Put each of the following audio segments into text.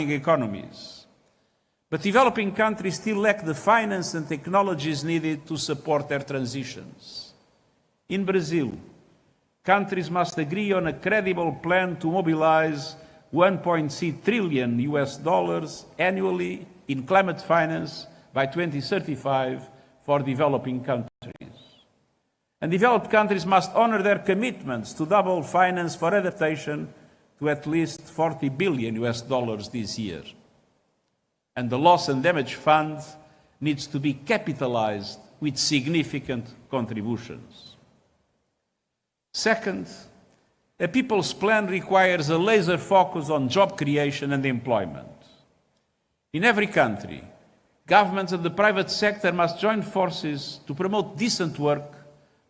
economies. But developing countries still lack the finance and technologies needed to support their transitions. In Brazil, countries must agree on a credible plan to mobilize $1.6 trillion annually in climate finance by 2035 for developing countries. And developed countries must honor their commitments to double finance for adaptation to at least $40 billion this year. And the Loss and Damage Fund needs to be capitalized with significant contributions. Second, a people's plan requires a laser focus on job creation and employment. In every country, governments and the private sector must join forces to promote decent work,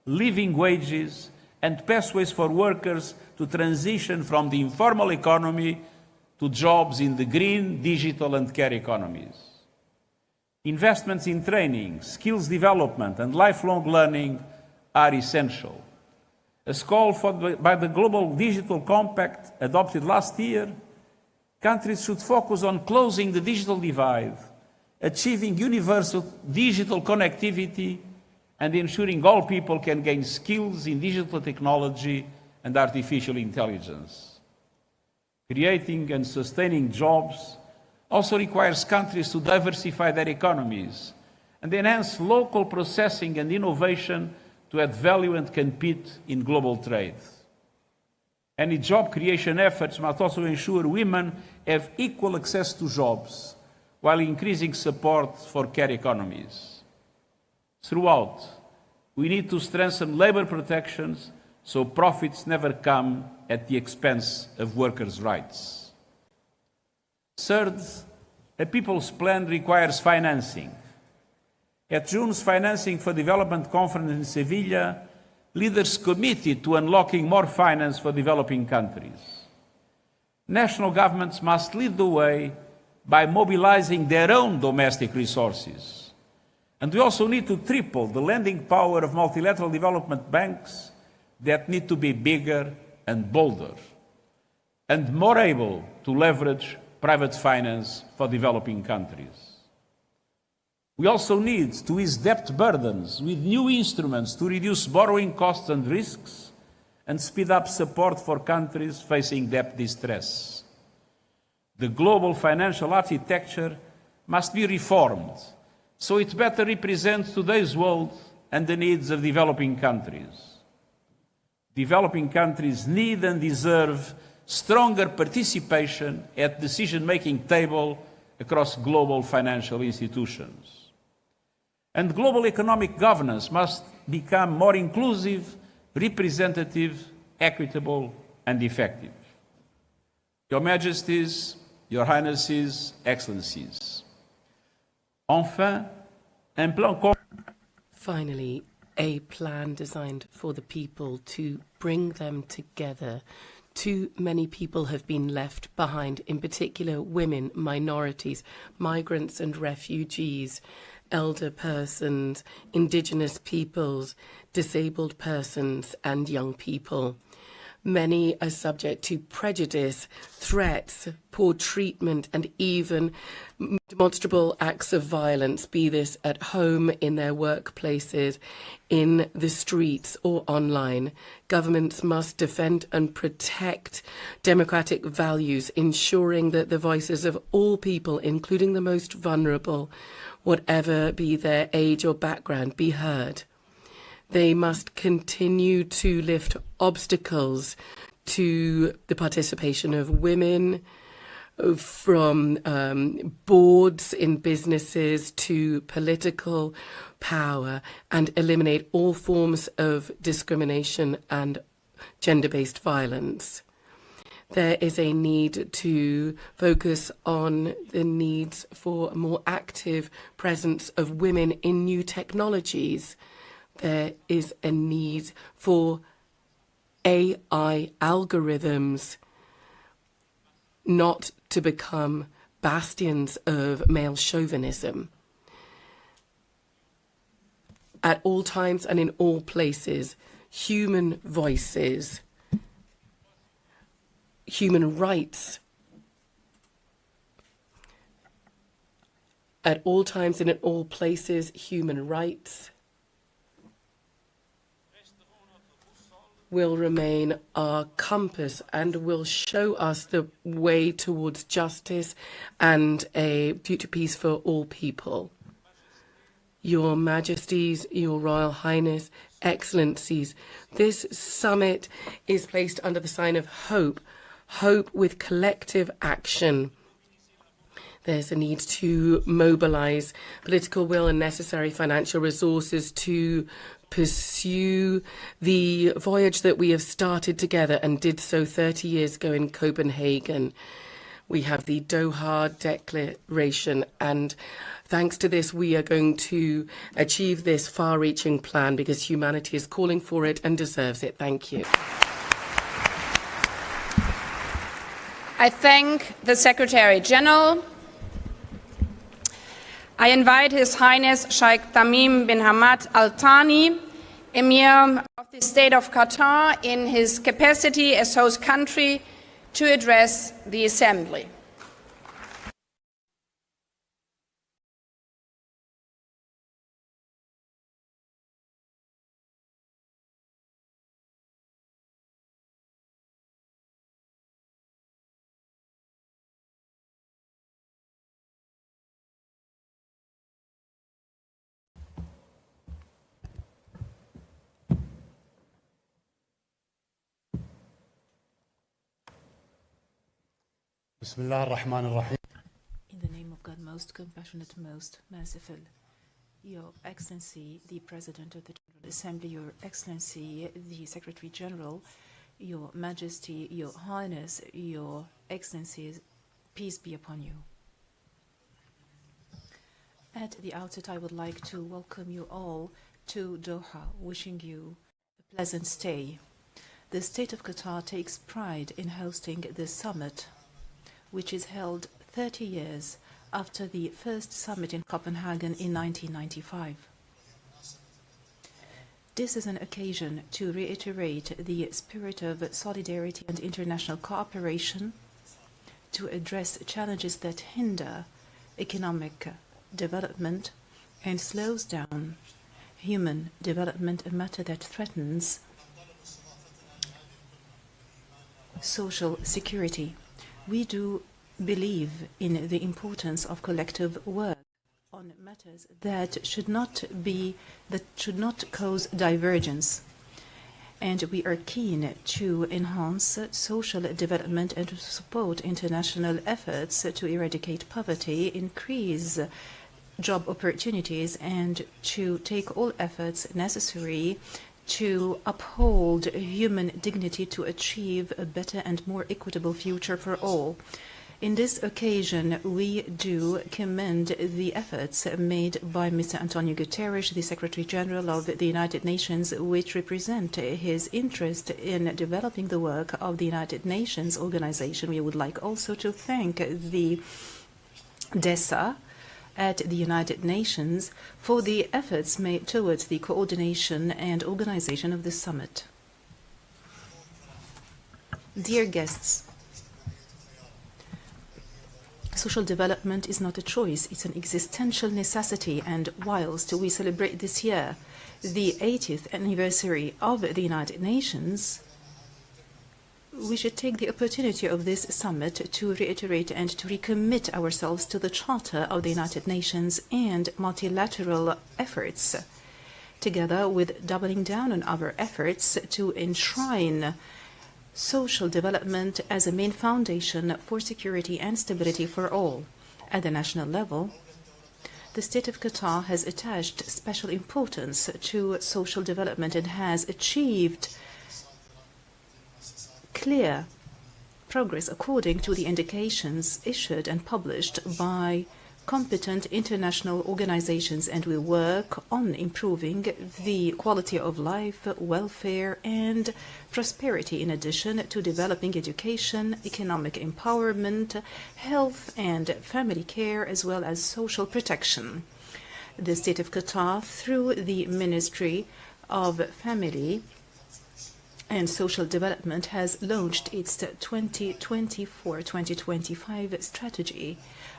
living wages, and pathways for workers to transition from the informal economy to jobs in the green, digital, and care economies. Investments in training, skills development, and lifelong learning are essential. As called for by the Global Digital Compact adopted last year, countries should focus on closing the digital divide, achieving universal digital connectivity, and ensuring all people can gain skills in digital technology and artificial intelligence. Creating and sustaining jobs also requires countries to diversify their economies and enhance local processing and innovation to add value and compete in global trade. Any job creation efforts must also ensure women have equal access to jobs while increasing support for care economies. Throughout, we need to strengthen labor protections so profits never come at the expense of workers' rights. Third, a people's plan requires financing. At June's Financing for Development Conference in Sevilla, leaders committed to unlocking more finance for developing countries. National governments must lead the way by mobilizing their own domestic resources. And we also need to triple the lending power of multilateral development banks that need to be bigger and bolder, and more able to leverage private finance for developing countries. We also need to ease debt burdens with new instruments to reduce borrowing costs and risks and speed up support for countries facing debt distress. The global financial architecture must be reformed so it better represents today's world and the needs of developing countries. Developing countries need and deserve stronger participation at the decision-making table across global financial institutions. And global economic governance must become more inclusive, representative, equitable, and effective. Your Majesties, Your Highnesses, Excellencies. Enfin, un plan. Finally, a plan designed for the people to bring them together. Too many people have been left behind, in particular women, minorities, migrants and refugees, elder persons, indigenous peoples, disabled persons and young people. Many are subject to prejudice, threats, poor treatment and even demonstrable acts of violence, be this at home, in their workplaces, in the streets or online. Governments must defend and protect democratic values, ensuring that the voices of all people, including the most vulnerable, whatever be their age or background, be heard. They must continue to lift obstacles to the participation of women, from boards in businesses to political power, and eliminate all forms of discrimination and gender-based violence. There is a need to focus on the needs for a more active presence of women in new technologies. There is a need for AI algorithms not to become bastions of male chauvinism. At all times and in all places, human voices, human rights at all times and in all places, human rights will remain our compass and will show us the way towards justice and a future peace for all people. Your Majesties, Your Royal Highness, Excellencies, this summit is placed under the sign of hope, hope with collective action. There's a need to mobilize political will and necessary financial resources to pursue the voyage that we have started together and did so 30 years ago in Copenhagen. We have the Doha Declaration, and thanks to this, we are going to achieve this far-reaching plan because humanity is calling for it and deserves it. Thank you. I thank the Secretary General. I invite His Highness Sheikh Tamim bin Hamad Al Thani, Emir of the State of Qatar, in his capacity as host country, to address the Assembly. In the name of God, most compassionate, most merciful, Your Excellency, the President of the General Assembly, Your Excellency, the Secretary General, Your Majesty, Your Highness, Your Excellencies, peace be upon you. At the outset, I would like to welcome you all to Doha, wishing you a pleasant stay. The State of Qatar takes pride in hosting this summit, which is held 30 years after the first summit in Copenhagen in 1995. This is an occasion to reiterate the spirit of solidarity and international cooperation, to address challenges that hinder economic development and slows down human development, a matter that threatens social security. We do believe in the importance of collective work on matters that should not cause divergence, and we are keen to enhance social development and to support international efforts to eradicate poverty, increase job opportunities, and to take all efforts necessary to uphold human dignity to achieve a better and more equitable future for all. In this occasion, we do commend the efforts made by Mr. Antonio Guterres, the Secretary General of the United Nations, which represent his interest in developing the work of the United Nations organization. We would like also to thank the DESA at the United Nations for the efforts made towards the coordination and organization of this summit. Dear guests, social development is not a choice, it's an existential necessity, and whilst we celebrate this year the 80th anniversary of the United Nations, we should take the opportunity of this summit to reiterate and to recommit ourselves to the Charter of the United Nations and multilateral efforts, together with doubling down on our efforts to enshrine social development as a main foundation for security and stability for all. At the national level, the State of Qatar has attached special importance to social development and has achieved clear progress according to the indications issued and published by competent international organizations, and we work on improving the quality of life, welfare, and prosperity, in addition to developing education, economic empowerment, health and family care, as well as social protection. The State of Qatar, through the Ministry of Family, and Social Development has launched its 2024-2025 strategy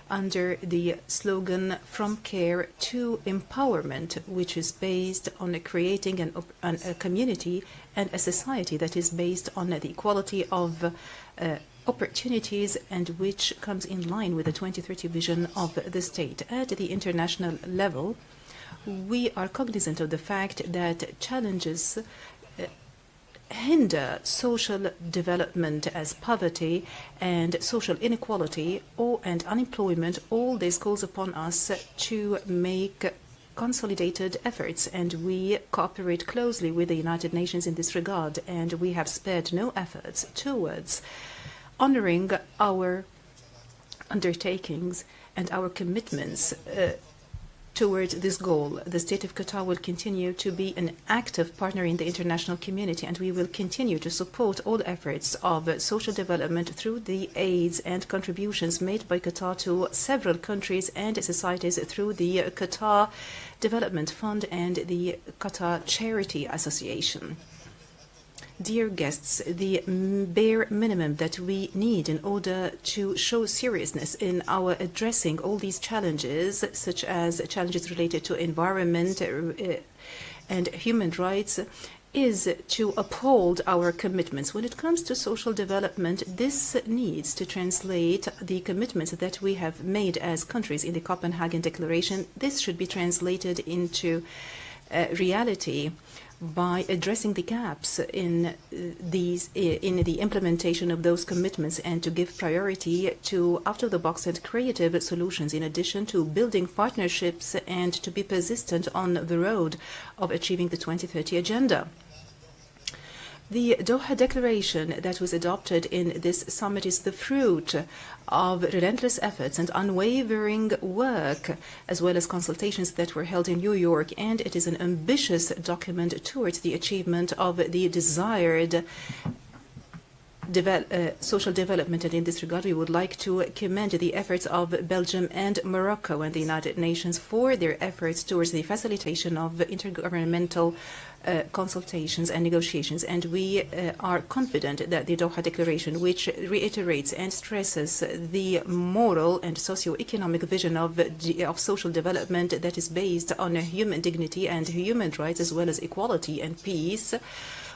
under the slogan From Care to Empowerment, which is based on creating a community and a society that is based on the equality of opportunities, and which comes in line with the 2030 vision of the state. At the international level, we are cognizant of the fact that challenges hinder social development as poverty and social inequality and unemployment. All this calls upon us to make consolidated efforts, and we cooperate closely with the United Nations in this regard, and we have spared no efforts towards honoring our undertakings and our commitments towards this goal. The State of Qatar will continue to be an active partner in the international community, and we will continue to support all efforts of social development through the aids and contributions made by Qatar to several countries and societies through the Qatar Development Fund and the Qatar Charity Association. Dear guests, the bare minimum that we need in order to show seriousness in our addressing all these challenges, such as challenges related to environment and human rights, is to uphold our commitments. When it comes to social development, this needs to translate the commitments that we have made as countries in the Copenhagen Declaration. This should be translated into reality by addressing the gaps in the implementation of those commitments, and to give priority to out-of-the-box and creative solutions, in addition to building partnerships and to be persistent on the road of achieving the 2030 agenda. The Doha Declaration that was adopted in this summit is the fruit of relentless efforts and unwavering work, as well as consultations that were held in New York, and it is an ambitious document towards the achievement of the desired social development. And in this regard, we would like to commend the efforts of Belgium and Morocco and the United Nations for their efforts towards the facilitation of intergovernmental consultations and negotiations. And we are confident that the Doha Declaration, which reiterates and stresses the moral and socio-economic vision of social development that is based on human dignity and human rights, as well as equality and peace,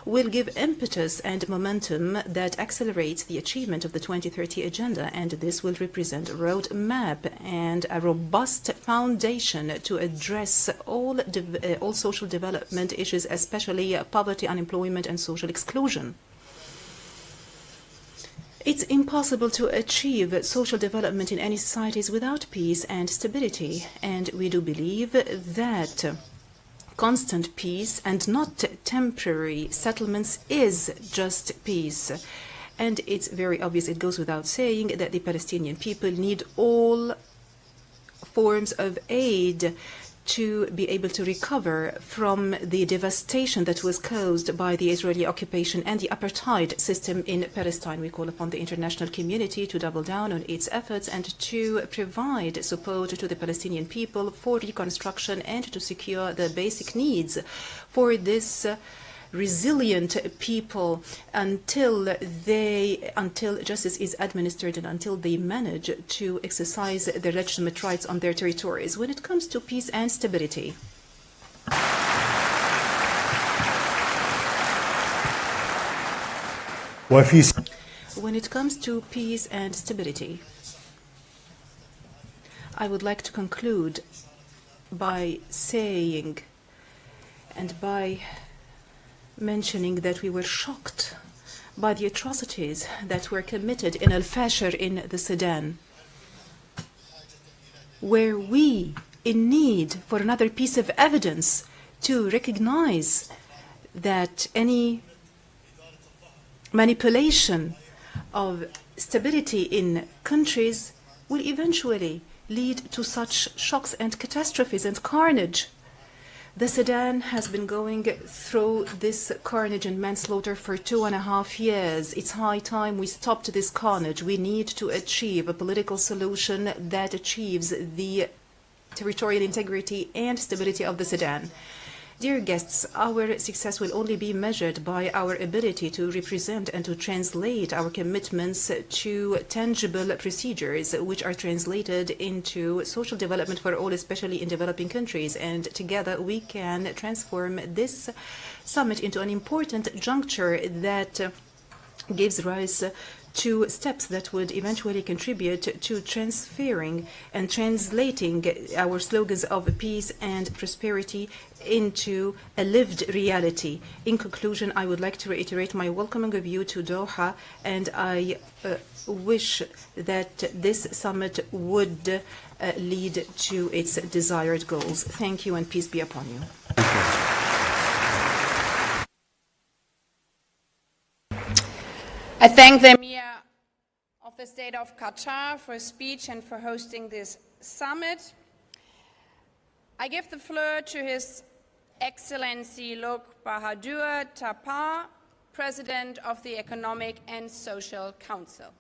will give impetus and momentum that accelerates the achievement of the 2030 agenda, and this will represent a roadmap and a robust foundation to address all social development issues, especially poverty, unemployment, and social exclusion. It's impossible to achieve social development in any societies without peace and stability, and we do believe that constant peace and not temporary settlements is just peace. And it's very obvious, it goes without saying, that the Palestinian people need all forms of aid to be able to recover from the devastation that was caused by the Israeli occupation and the apartheid system in Palestine. We call upon the international community to double down on its efforts and to provide support to the Palestinian people for reconstruction and to secure the basic needs for this resilient people until justice is administered and until they manage to exercise their legitimate rights on their territories. When it comes to peace and stability, when it comes to peace and stability, I would like to conclude by saying and by mentioning that we were shocked by the atrocities that were committed in Al-Fashir in the Sudan, where we, in need for another piece of evidence to recognize that any manipulation of stability in countries will eventually lead to such shocks and catastrophes and carnage. The Sudan has been going through this carnage and manslaughter for 2.5 years. It's high time we stopped this carnage. We need to achieve a political solution that achieves the territorial integrity and stability of the Sudan. Dear guests, our success will only be measured by our ability to represent and to translate our commitments to tangible procedures, which are translated into social development for all, especially in developing countries. And together we can transform this summit into an important juncture that gives rise to steps that would eventually contribute to transferring and translating our slogans of peace and prosperity into a lived reality. In conclusion, I would like to reiterate my welcoming of you to Doha, and I wish that this summit would lead to its desired goals. Thank you, and peace be upon you. I thank the Emir of the State of Qatar for his speech and for hosting this summit. I give the floor to His Excellency Lok Bahadur Tapar, President of the Economic and Social Council.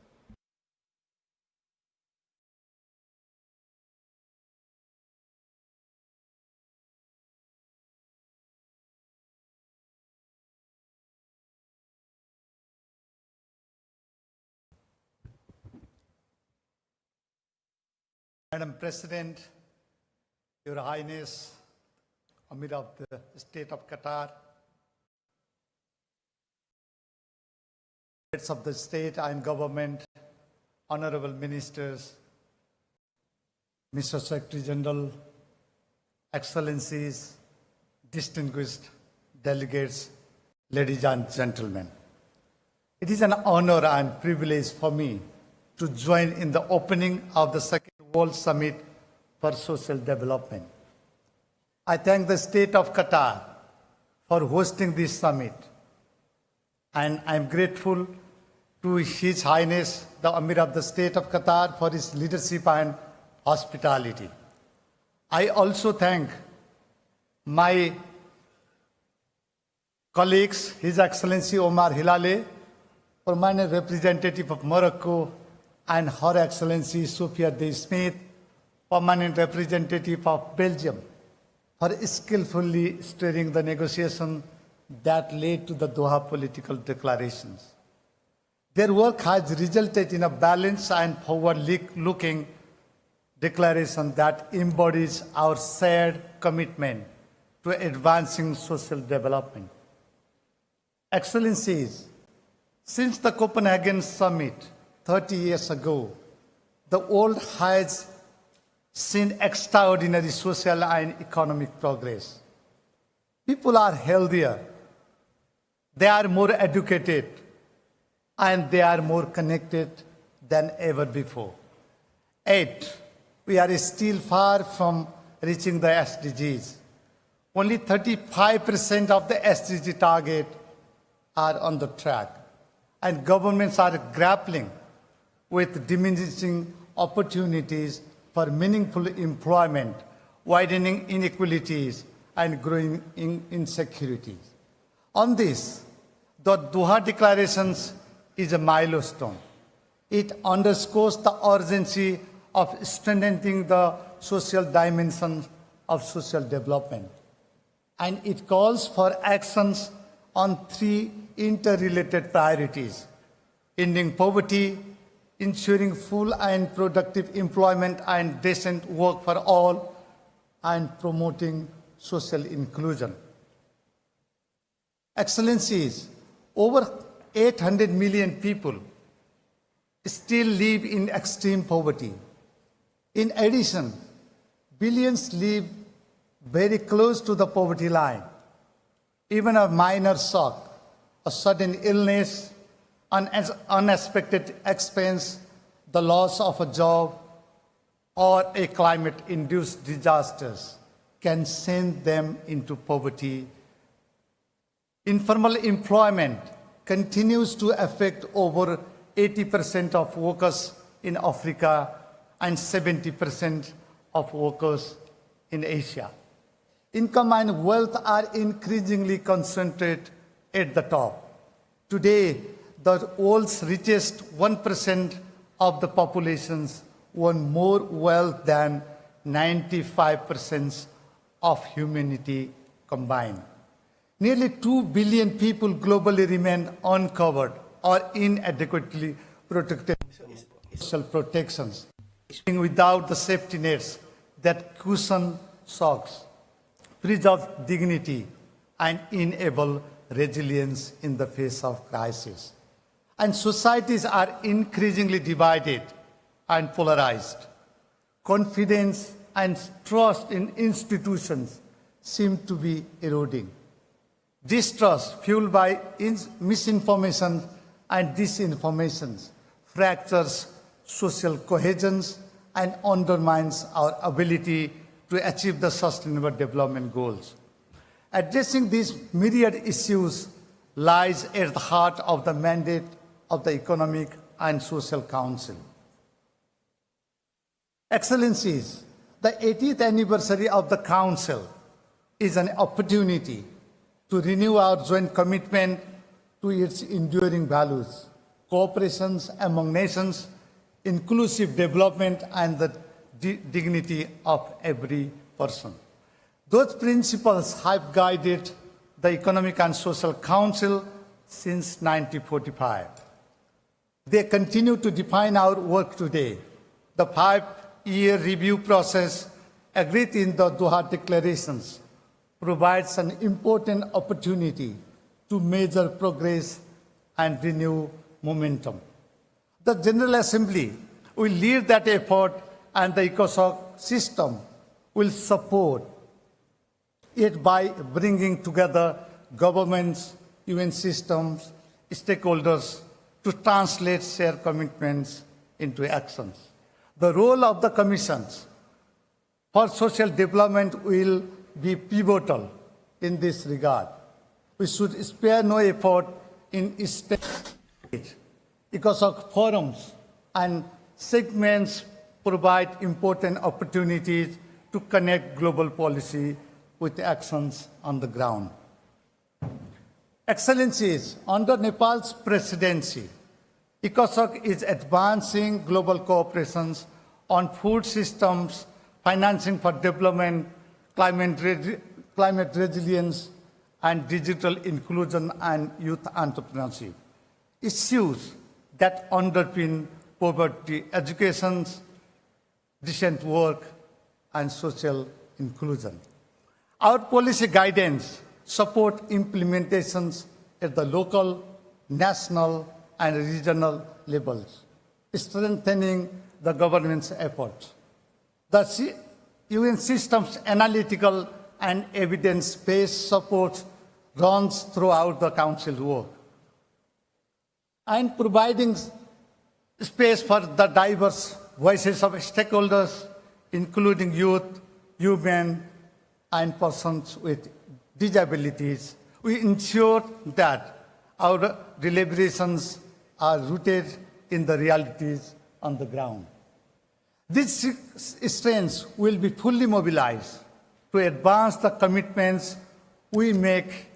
Madam President, Your Highness, Amir of the State of Qatar, heads of the state and government, honorable ministers, Mr. Secretary General, Excellencies, distinguished delegates, ladies and gentlemen. It is an honor and privilege for me to join in the opening of the Second World Summit for Social Development. I thank the State of Qatar for hosting this summit, and I am grateful to His Highness, the Amir of the State of Qatar, for his leadership and hospitality. I also thank my colleagues, His Excellency Omar Hilale, permanent representative of Morocco, and Her Excellency Sophia De Smith, permanent representative of Belgium, for skillfully steering the negotiation that led to the Doha political declarations. Their work has resulted in a balanced and forward-looking declaration that embodies our shared commitment to advancing social development. Excellencies, since the Copenhagen Summit 30 years ago, the world has seen extraordinary social and economic progress. People are healthier, they are more educated, and they are more connected than ever before. Yet, we are still far from reaching the SDGs. Only 35% of the SDG target are on the track, and governments are grappling with diminishing opportunities for meaningful employment, widening inequalities, and growing insecurities. On this, the Doha Declarations is a milestone. It underscores the urgency of strengthening the social dimensions of social development, and it calls for actions on three interrelated priorities: ending poverty, ensuring full and productive employment and decent work for all, and promoting social inclusion. Excellencies, over 800 million people still live in extreme poverty. In addition, billions live very close to the poverty line. Even a minor shock, a sudden illness, an unexpected expense, the loss of a job, or a climate-induced disasters can send them into poverty. Informal employment continues to affect over 80% of workers in Africa and 70% of workers in Asia. Income and wealth are increasingly concentrated at the top. Today, the world's richest 1% of the populations own more wealth than 95% of humanity combined. Nearly 2 billion people globally remain uncovered or inadequately protected by social protections, without the safety nets that cushion shocks, preserve dignity, and enable resilience in the face of crisis. And societies are increasingly divided and polarized. Confidence and trust in institutions seem to be eroding. Distrust, fueled by misinformation and disinformation, fractures social cohesion and undermines our ability to achieve the Sustainable Development Goals. Addressing these myriad issues lies at the heart of the mandate of the Economic and Social Council. Excellencies, the 80th anniversary of the Council is an opportunity to renew our joint commitment to its enduring values, cooperation among nations, inclusive development, and the dignity of every person. Those principles have guided the Economic and Social Council since 1945. They continue to define our work today. The 5-year review process agreed in the Doha declarations provides an important opportunity to measure progress and renew momentum. The General Assembly will lead that effort, and the ECOSOC system will support it by bringing together governments, UN systems, stakeholders to translate shared commitments into actions. The role of the Commissions for Social Development will be pivotal in this regard. We should spare no effort in establishing ECOSOC forums and segments provide important opportunities to connect global policy with actions on the ground. Excellencies, under Nepal's presidency, ECOSOC is advancing global cooperation on food systems, financing for development, climate resilience, and digital inclusion and youth entrepreneurship, issues that underpin poverty, education, decent work, and social inclusion. Our policy guidance support implementations at the local, national, and regional levels, strengthening the government's efforts. The UN system's analytical and evidence-based support runs throughout the Council's work, and providing space for the diverse voices of stakeholders, including youth, women, and persons with disabilities. We ensure that our deliberations are rooted in the realities on the ground. These strengths will be fully mobilized to advance the commitments we make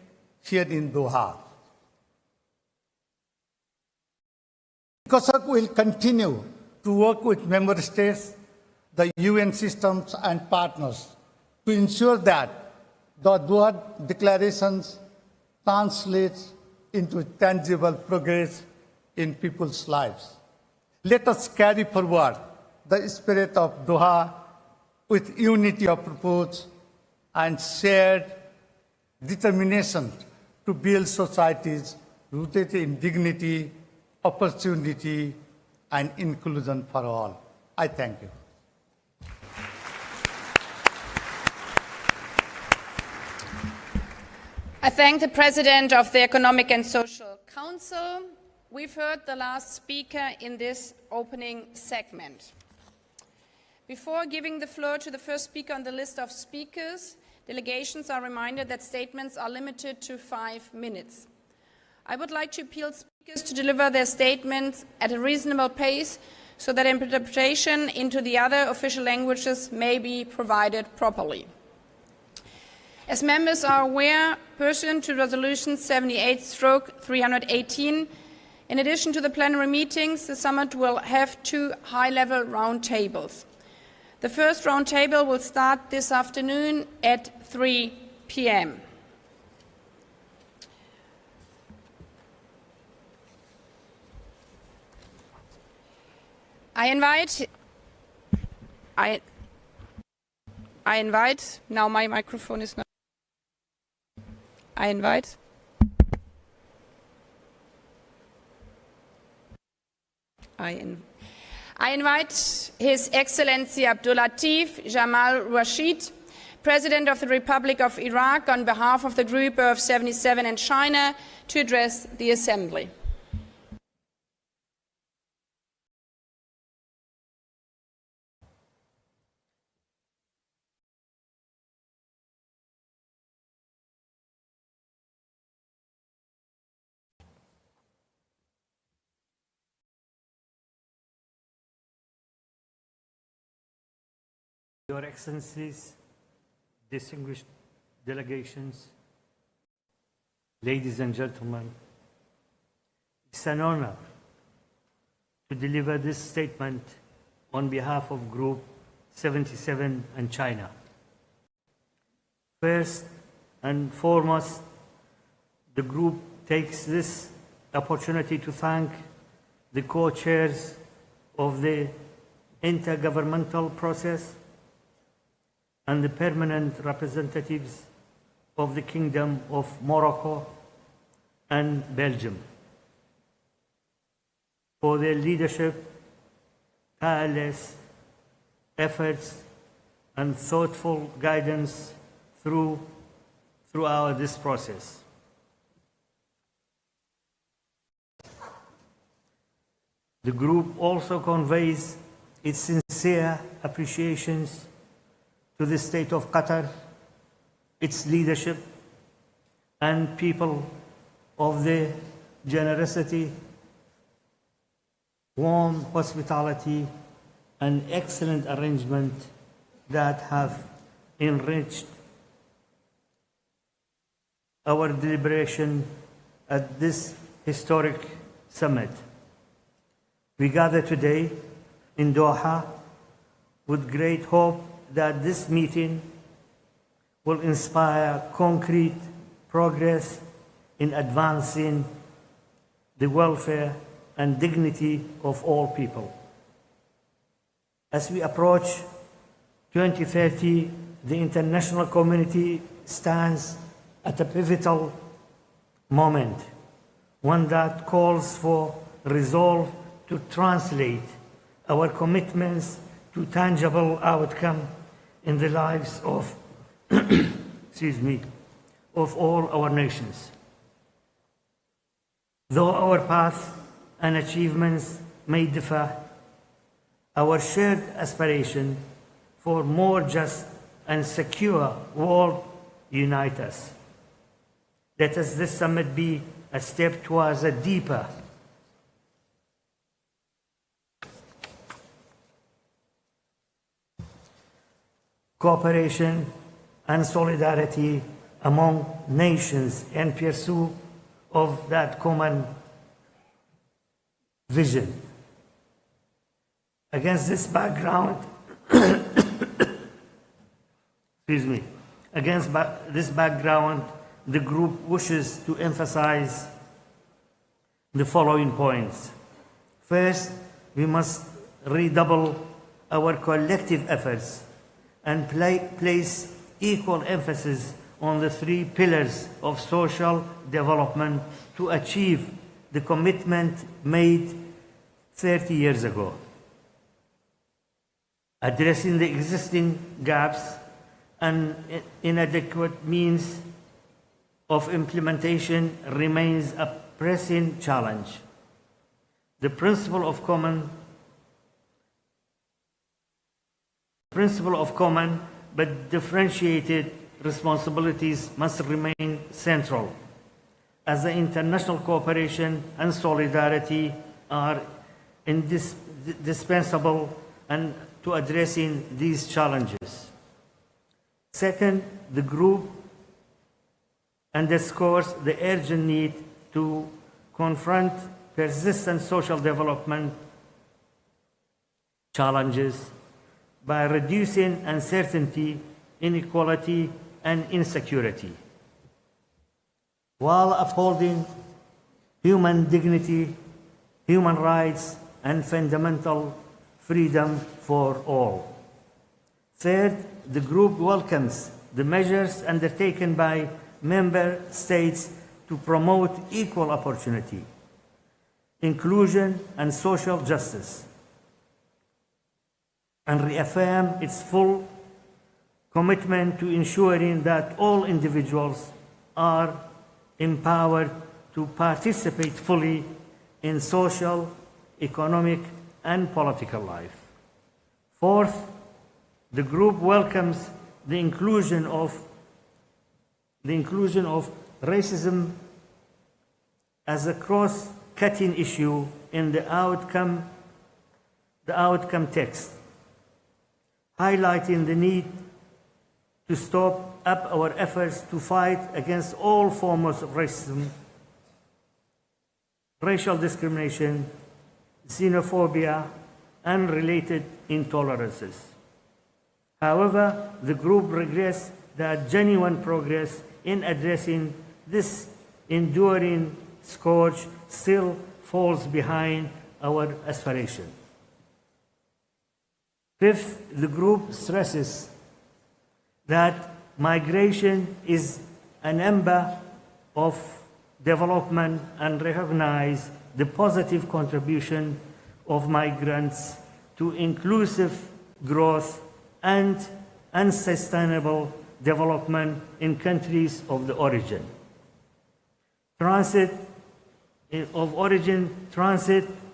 here in Doha. ECOSOC will continue to work with member states, the UN systems, and partners to ensure that the Doha declarations translate into tangible progress in people's lives. Let us carry forward the spirit of Doha with unity of purpose and shared determination to build societies rooted in dignity, opportunity, and inclusion for all. I thank you. I thank the President of the Economic and Social Council. We've heard the last speaker in this opening segment. Before giving the floor to the first speaker on the list of speakers, delegations are reminded that statements are limited to 5 minutes. I would like to appeal to speakers to deliver their statements at a reasonable pace so that interpretation into the other official languages may be provided properly. As members are aware, pursuant to Resolution 78/318, in addition to the plenary meetings, the summit will have 2 high-level roundtables. The first roundtable will start this afternoon at 3 p.m. I invite, now my microphone is not, I invite His Excellency Abdul Latif Jamal Rashid, President of the Republic of Iraq, on behalf of the Group of 77 and China, to address the Assembly. Your Excellencies, distinguished delegations, ladies and gentlemen, it's an honor to deliver this statement on behalf of Group 77 and China. First and foremost, the group takes this opportunity to thank the co-chairs of the intergovernmental process and the permanent representatives of the Kingdom of Morocco and Belgium for their leadership, tireless efforts, and thoughtful guidance throughout this process. The group also conveys its sincere appreciations to the State of Qatar, its leadership, and people of the generosity, warm hospitality, and excellent arrangement that have enriched our deliberation at this historic summit. We gather today in Doha with great hope that this meeting will inspire concrete progress in advancing the welfare and dignity of all people. As we approach 2030, the international community stands at a pivotal moment, one that calls for resolve to translate our commitments to tangible outcome in the lives of, of all our nations. Though our path and achievements may differ, our shared aspiration for more just and secure world unite us. Let us this summit be a step towards a deeper cooperation and solidarity among nations in pursuit of that common vision. Against this background, this background, the group wishes to emphasize the following points. First, we must redouble our collective efforts and place equal emphasis on the three pillars of social development to achieve the commitment made 30 years ago. Addressing the existing gaps and inadequate means of implementation remains a pressing challenge. The principle of common but differentiated responsibilities must remain central, as the international cooperation and solidarity are indispensable and to addressing these challenges. Second, the group underscores the urgent need to confront persistent social development challenges by reducing uncertainty, inequality, and insecurity, while upholding human dignity, human rights, and fundamental freedom for all. Third, the group welcomes the measures undertaken by member states to promote equal opportunity, inclusion, and social justice, and reaffirm its full commitment to ensuring that all individuals are empowered to participate fully in social, economic, and political life. Fourth, the group welcomes the inclusion of racism as a cross-cutting issue in the outcome text, highlighting the need to stop up our efforts to fight against all forms of racism, racial discrimination, xenophobia, and related intolerances. However, the group regrets that genuine progress in addressing this enduring scourge still falls behind our aspiration. Fifth, the group stresses that migration is an ember of development and recognize the positive contribution of migrants to inclusive growth and sustainable development in countries of the origin. Transit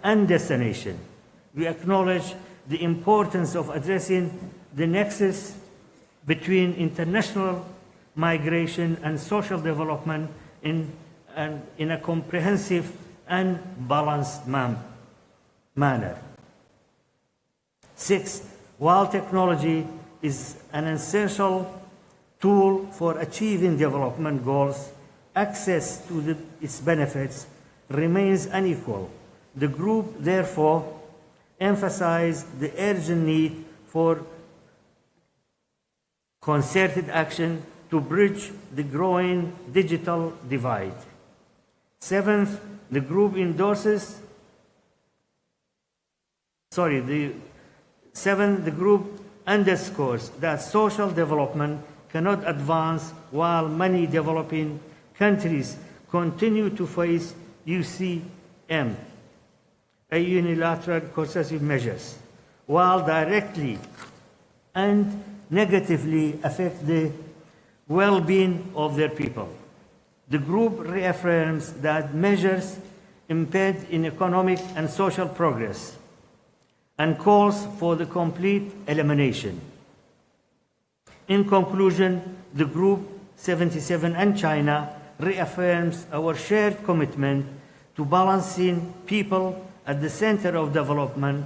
and destination. We acknowledge the importance of addressing the nexus between international migration and social development in a comprehensive and balanced manner. Six, while technology is an essential tool for achieving development goals, access to its benefits remains unequal. The group, therefore, emphasizes the urgent need for concerted action to bridge the growing digital divide. Seventh, the group underscores that social development cannot advance while many developing countries continue to face UCM, unilateral coercive measures, while directly and negatively affect the well-being of their people. The group reaffirms that measures impede in economic and social progress and calls for the complete elimination. In conclusion, the Group 77 and China reaffirms our shared commitment to balancing people at the center of development.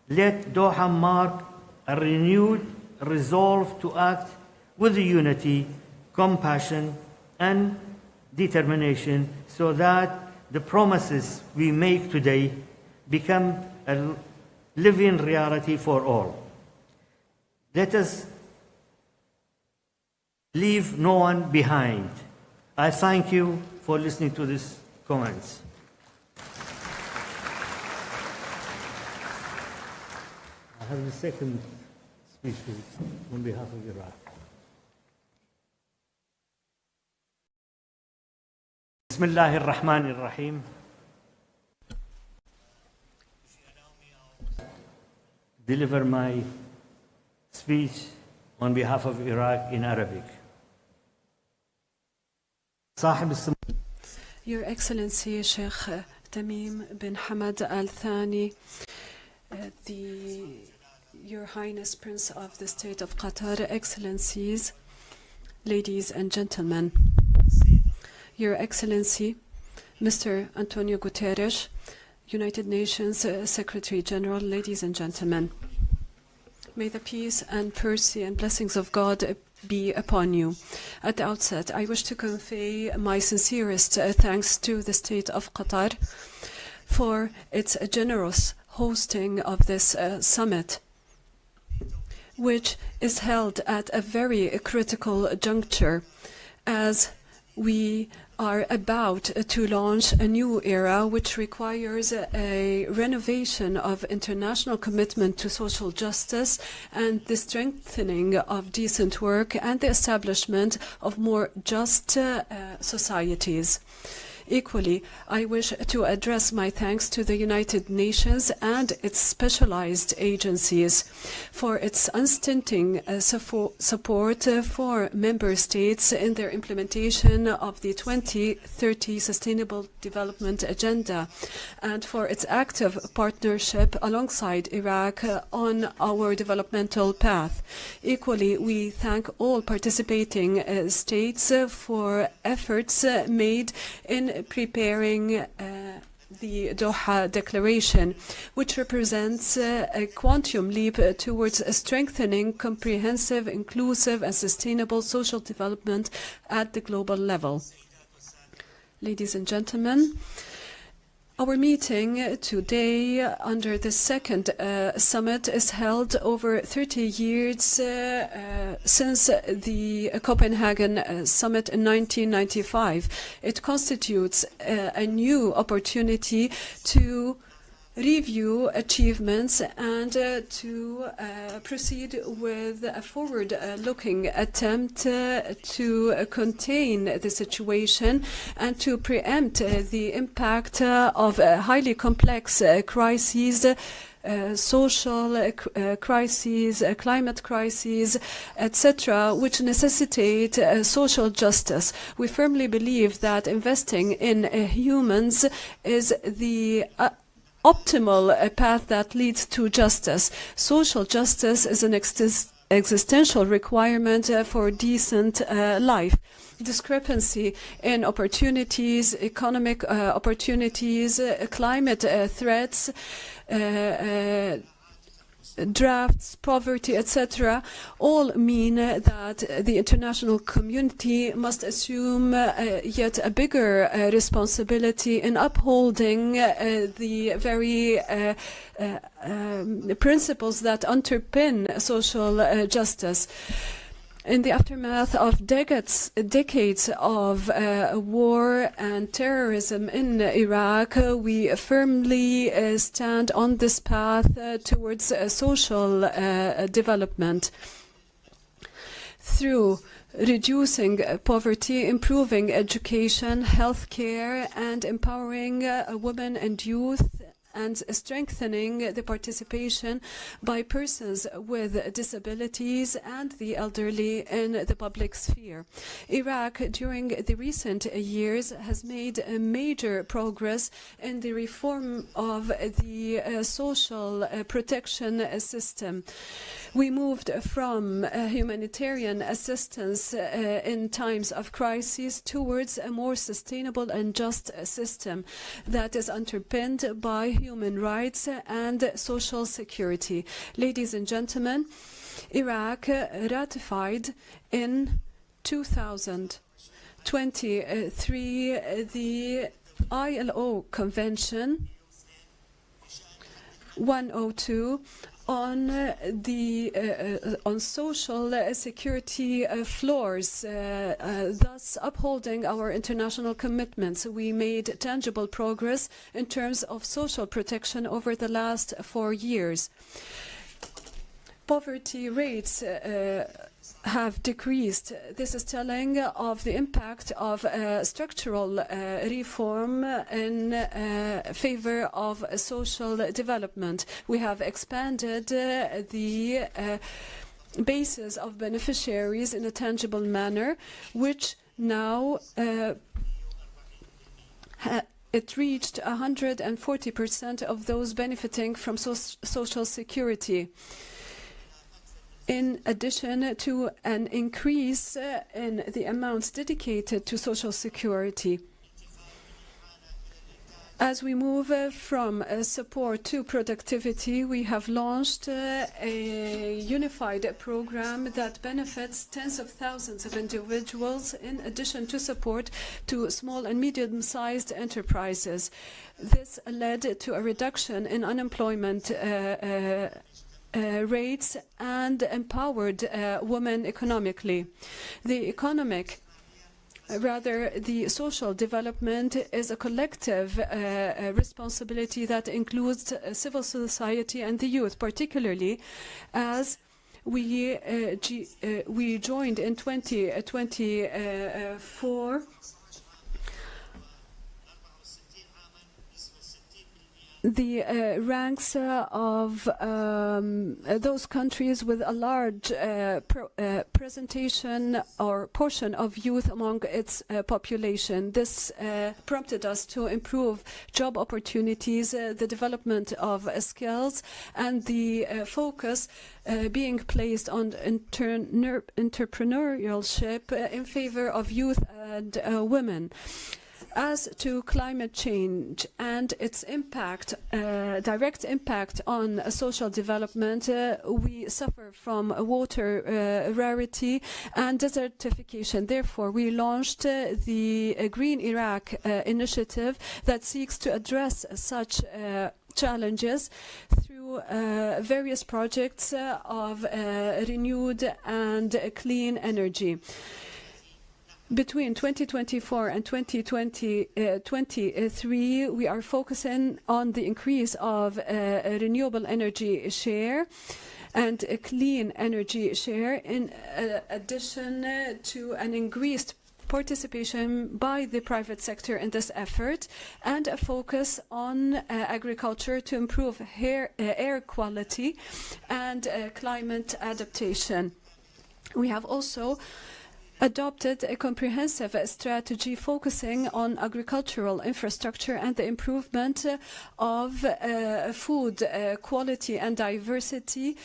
Let Doha mark a renewed resolve to act with unity, compassion, and determination so that the promises we make today become a living reality for all. Let us leave no one behind. I thank you for listening to these comments. I have the second speech on behalf of Iraq. Bismillah ar-Rahman ar-Rahim. Deliver my speech on behalf of Iraq in Arabic. Your Excellency Sheikh Tamim bin Hamad Al Thani, Your Highness Prince of the State of Qatar, Excellencies, ladies and gentlemen, Your Excellency, Mr. Antonio Guterres, United Nations Secretary General, ladies and gentlemen, may the peace and mercy and blessings of God be upon you. At the outset, I wish to convey my sincerest thanks to the State of Qatar for its generous hosting of this summit, which is held at a very critical juncture as we are about to launch a new era which requires a renovation of international commitment to social justice and the strengthening of decent work and the establishment of more just societies. Equally, I wish to address my thanks to the United Nations and its specialized agencies for its unstinting support for member states in their implementation of the 2030 Sustainable Development Agenda and for its active partnership alongside Iraq on our developmental path. Equally, we thank all participating states for efforts made in preparing the Doha Declaration, which represents a quantum leap towards strengthening comprehensive, inclusive and sustainable social development at the global level. Ladies and gentlemen, our meeting today under the second summit is held over 30 years since the Copenhagen summit in 1995. It constitutes a new opportunity to review achievements and to proceed with a forward-looking attempt to contain the situation and to preempt the impact of highly complex crises, social crises, climate crises, etc., which necessitate social justice. We firmly believe that investing in humans is the optimal path that leads to justice. Social justice is an existential requirement for decent life. Discrepancy in opportunities, economic opportunities, climate threats, drafts, poverty, etc., all mean that the international community must assume yet a bigger responsibility in upholding the very principles that underpin social justice. In the aftermath of decades of war and terrorism in Iraq, we firmly stand on this path towards social development. Through reducing poverty, improving education, healthcare, and empowering women and youth, and strengthening the participation by persons with disabilities and the elderly in the public sphere. Iraq, during the recent years, has made a major progress in the reform of the social protection system. We moved from humanitarian assistance in times of crisis towards a more sustainable and just system that is underpinned by human rights and social security. Ladies and gentlemen, Iraq ratified in 2023 the ILO Convention 102 on on social security floors, thus upholding our international commitments. We made tangible progress in terms of social protection over the last 4 years. Poverty rates have decreased. This is telling of the impact of structural reform in favor of social development. We have expanded the basis of beneficiaries in a tangible manner, which now it reached 140% of those benefiting from social security, in addition to an increase in the amounts dedicated to social security. As we move from support to productivity, we have launched a unified program that benefits tens of thousands of individuals, in addition to support to small and medium-sized enterprises. This led to a reduction in unemployment rates and empowered women economically. The economic Rather, the social development is a collective responsibility that includes civil society and the youth, particularly as we joined in 2024 the ranks of those countries with a large presentation or portion of youth among its population. This prompted us to improve job opportunities, the development of skills, and the focus being placed on entrepreneurship in favor of youth and women. As to climate change and its impact, direct impact on social development, we suffer from water rarity and desertification. Therefore, we launched the Green Iraq initiative that seeks to address such challenges through various projects of renewed and clean energy. Between 2024 and 2023, we are focusing on the increase of renewable energy share and a clean energy share, in addition to an increased participation by the private sector in this effort, and a focus on agriculture to improve air quality and climate adaptation. We have also adopted a comprehensive strategy focusing on agricultural infrastructure and the improvement of food quality and diversity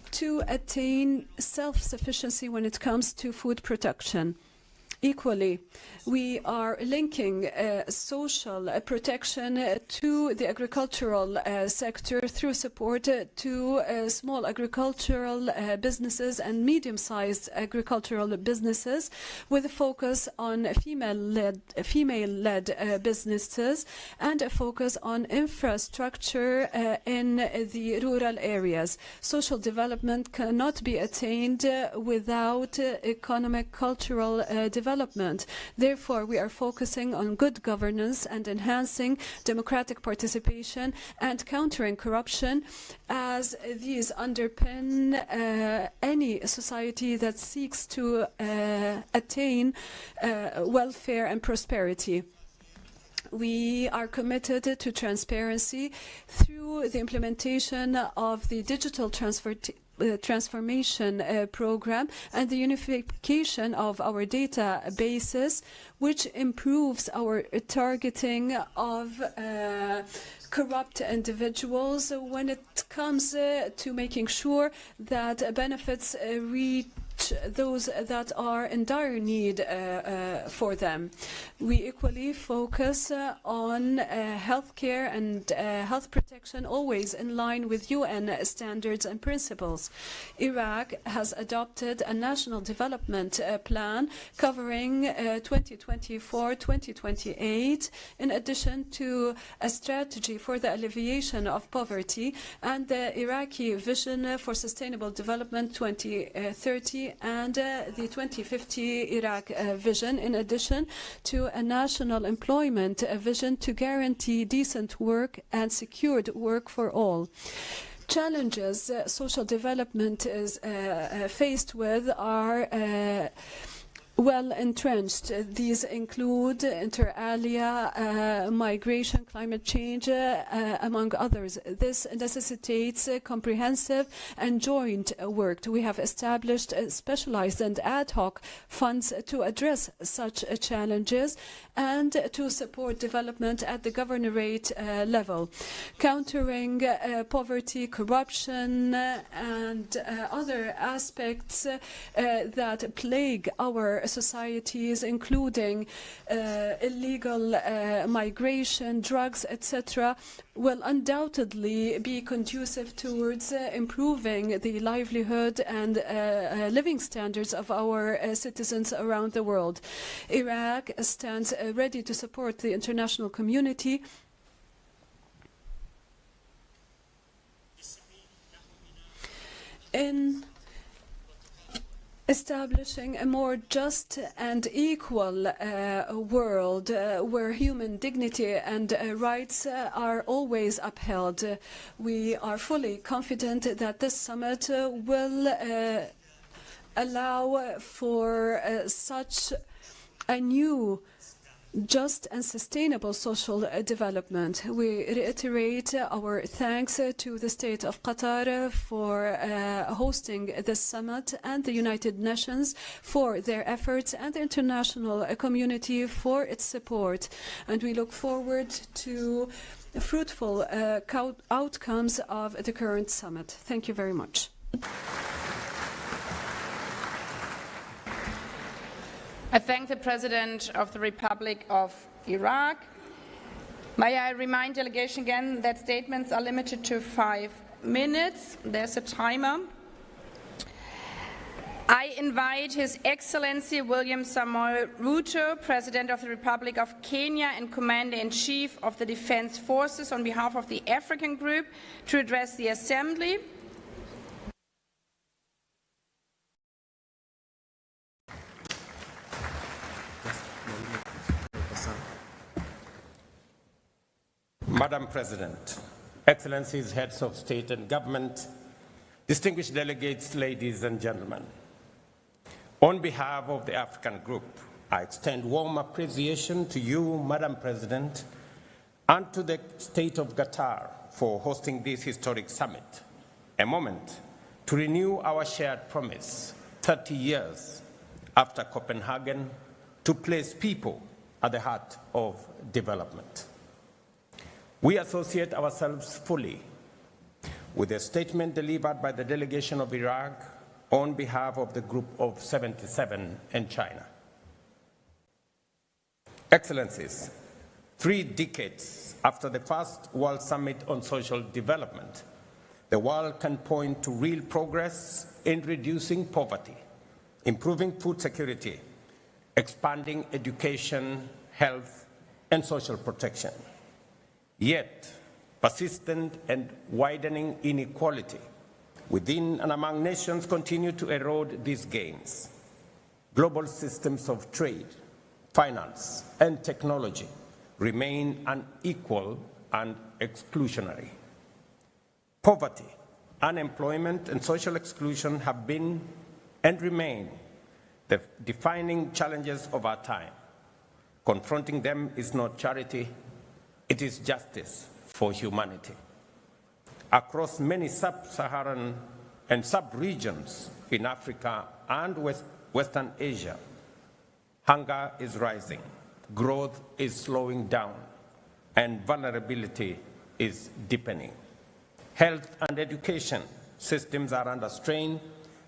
to attain self-sufficiency when it comes to food production. Equally, we are linking social protection to the agricultural sector through support to small agricultural businesses and medium-sized agricultural businesses, with a focus on female-led businesses and a focus on infrastructure in the rural areas. Social development cannot be attained without economic, cultural development. Therefore, we are focusing on good governance and enhancing democratic participation and countering corruption, as these underpin any society that seeks to attain welfare and prosperity. We are committed to transparency through the implementation of the digital transformation program and the unification of our databases, which improves our targeting of corrupt individuals when it comes to making sure that benefits reach those that are in dire need for them. We equally focus on healthcare and health protection, always in line with UN standards and principles. Iraq has adopted a national development plan covering 2024-2028, in addition to a strategy for the alleviation of poverty and the Iraqi Vision for Sustainable Development 2030 and the 2050 Iraq Vision, in addition to a national employment vision to guarantee decent work and secured work for all. Challenges social development is faced with are well entrenched. These include inter alia, migration, climate change, among others. This necessitates comprehensive and joint work. We have established specialized and ad hoc funds to address such challenges and to support development at the governorate level. Countering poverty, corruption, and other aspects that plague our societies, including illegal migration, drugs, etc., will undoubtedly be conducive towards improving the livelihood and living standards of our citizens around the world. Iraq stands ready to support the international community in establishing a more just and equal world where human dignity and rights are always upheld. We are fully confident that this summit will allow for such a new just and sustainable social development. We reiterate our thanks to the State of Qatar for hosting this summit and the United Nations for their efforts and the international community for its support. And we look forward to fruitful outcomes of the current summit. Thank you very much. I thank the President of the Republic of Iraq. May I remind delegation again that statements are limited to 5 minutes. There's a timer. I invite His Excellency William Samoei Ruto, President of the Republic of Kenya and Commander-in-Chief of the Defense Forces on behalf of the African Group, to address the Assembly. Madam President, Excellencies, Heads of State and Government, distinguished delegates, ladies and gentlemen, on behalf of the African Group, I extend warm appreciation to you, Madam President, and to the State of Qatar for hosting this historic summit, a moment to renew our shared promise 30 years after Copenhagen to place people at the heart of development. We associate ourselves fully with the statement delivered by the delegation of Iraq on behalf of the Group of 77 and China. Excellencies, 3 decades after the first World Summit on Social Development, the world can point to real progress in reducing poverty, improving food security, expanding education, health, and social protection. Yet, persistent and widening inequality within and among nations continue to erode these gains. Global systems of trade, finance, and technology remain unequal and exclusionary. Poverty, unemployment, and social exclusion have been and remain the defining challenges of our time. Confronting them is not charity, it is justice for humanity. Across many sub-Saharan and sub-regions in Africa and Western Asia, hunger is rising, growth is slowing down, and vulnerability is deepening. Health and education systems are under strain,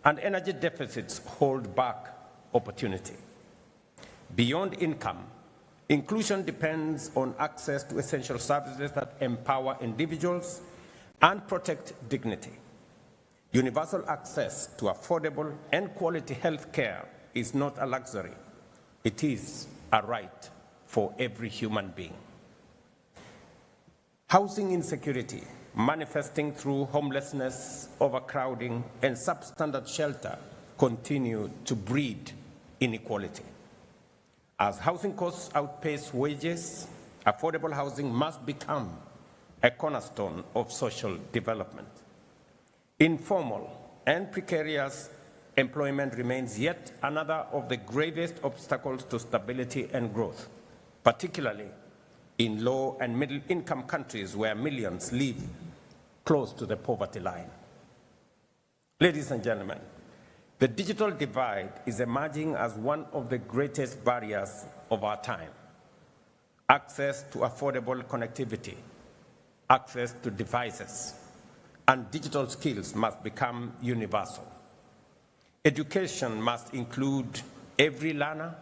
and energy deficits hold back opportunity. Beyond income, inclusion depends on access to essential services that empower individuals and protect dignity. Universal access to affordable and quality health care is not a luxury. It is a right for every human being. Housing insecurity, manifesting through homelessness, overcrowding, and substandard shelter, continue to breed inequality. As housing costs outpace wages, affordable housing must become a cornerstone of social development. Informal and precarious employment remains yet another of the gravest obstacles to stability and growth, particularly in low and middle income countries where millions live close to the poverty line. Ladies and gentlemen, the digital divide is emerging as one of the greatest barriers of our time. Access to affordable connectivity, access to devices, and digital skills must become universal. Education must include every learner,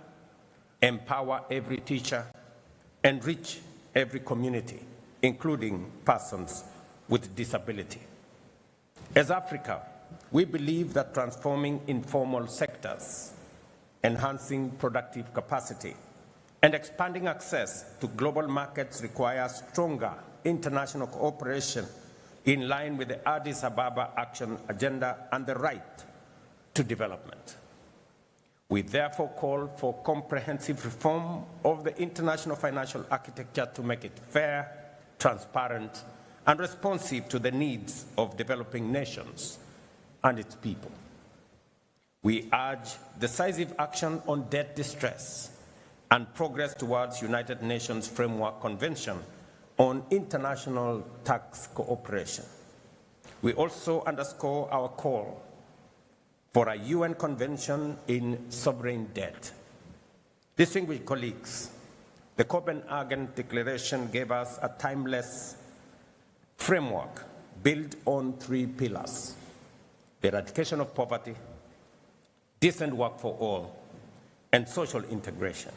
empower every teacher, and reach every community, including persons with disability. As Africa, we believe that transforming informal sectors, enhancing productive capacity, and expanding access to global markets requires stronger international cooperation in line with the Addis Ababa Action Agenda and the right to development. We therefore call for comprehensive reform of the international financial architecture to make it fair, transparent, and responsive to the needs of developing nations and its people. We urge decisive action on debt distress and progress towards United Nations Framework Convention on International Tax Cooperation. We also underscore our call for a UN Convention in sovereign debt. Distinguished colleagues, the Copenhagen Declaration gave us a timeless framework built on 3 pillars: the eradication of poverty, decent work for all, and social integration.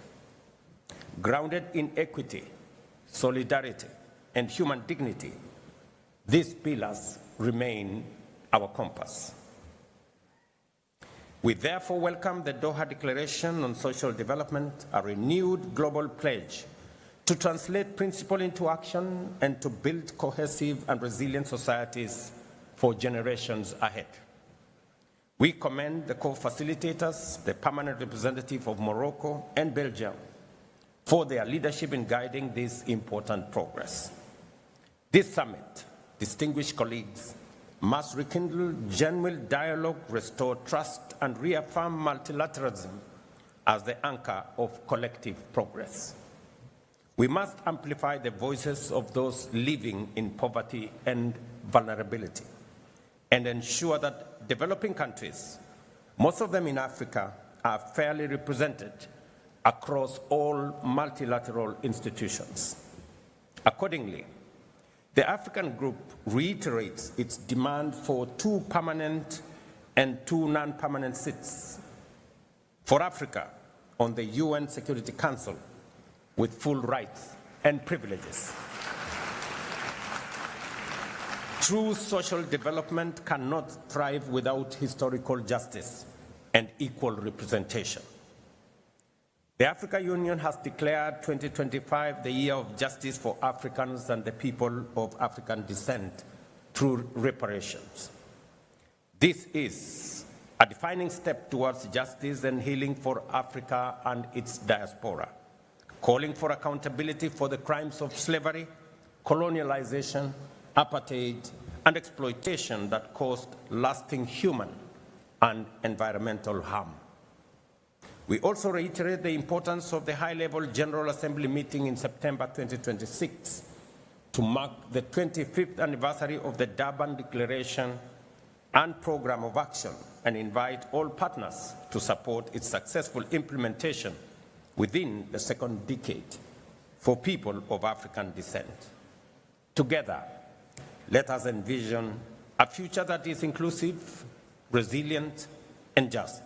Grounded in equity, solidarity, and human dignity, these pillars remain our compass. We therefore welcome the Doha Declaration on Social Development, a renewed global pledge to translate principle into action and to build cohesive and resilient societies for generations ahead. We commend the co-facilitators, the permanent representative of Morocco and Belgium, for their leadership in guiding this important progress. This summit, distinguished colleagues, must rekindle genuine dialogue, restore trust, and reaffirm multilateralism as the anchor of collective progress. We must amplify the voices of those living in poverty and vulnerability and ensure that developing countries, most of them in Africa, are fairly represented across all multilateral institutions. Accordingly, the African Group reiterates its demand for 2 permanent and 2 non-permanent seats for Africa on the UN Security Council with full rights and privileges. True social development cannot thrive without historical justice and equal representation. The African Union has declared 2025 the year of justice for Africans and the people of African descent through reparations. This is a defining step towards justice and healing for Africa and its diaspora, calling for accountability for the crimes of slavery, colonialization, apartheid, and exploitation that caused lasting human and environmental harm. We also reiterate the importance of the high-level General Assembly meeting in September 2026 to mark the 25th anniversary of the Durban Declaration and Program of Action and invite all partners to support its successful implementation within the second decade for people of African descent. Together, let us envision a future that is inclusive, resilient, and just.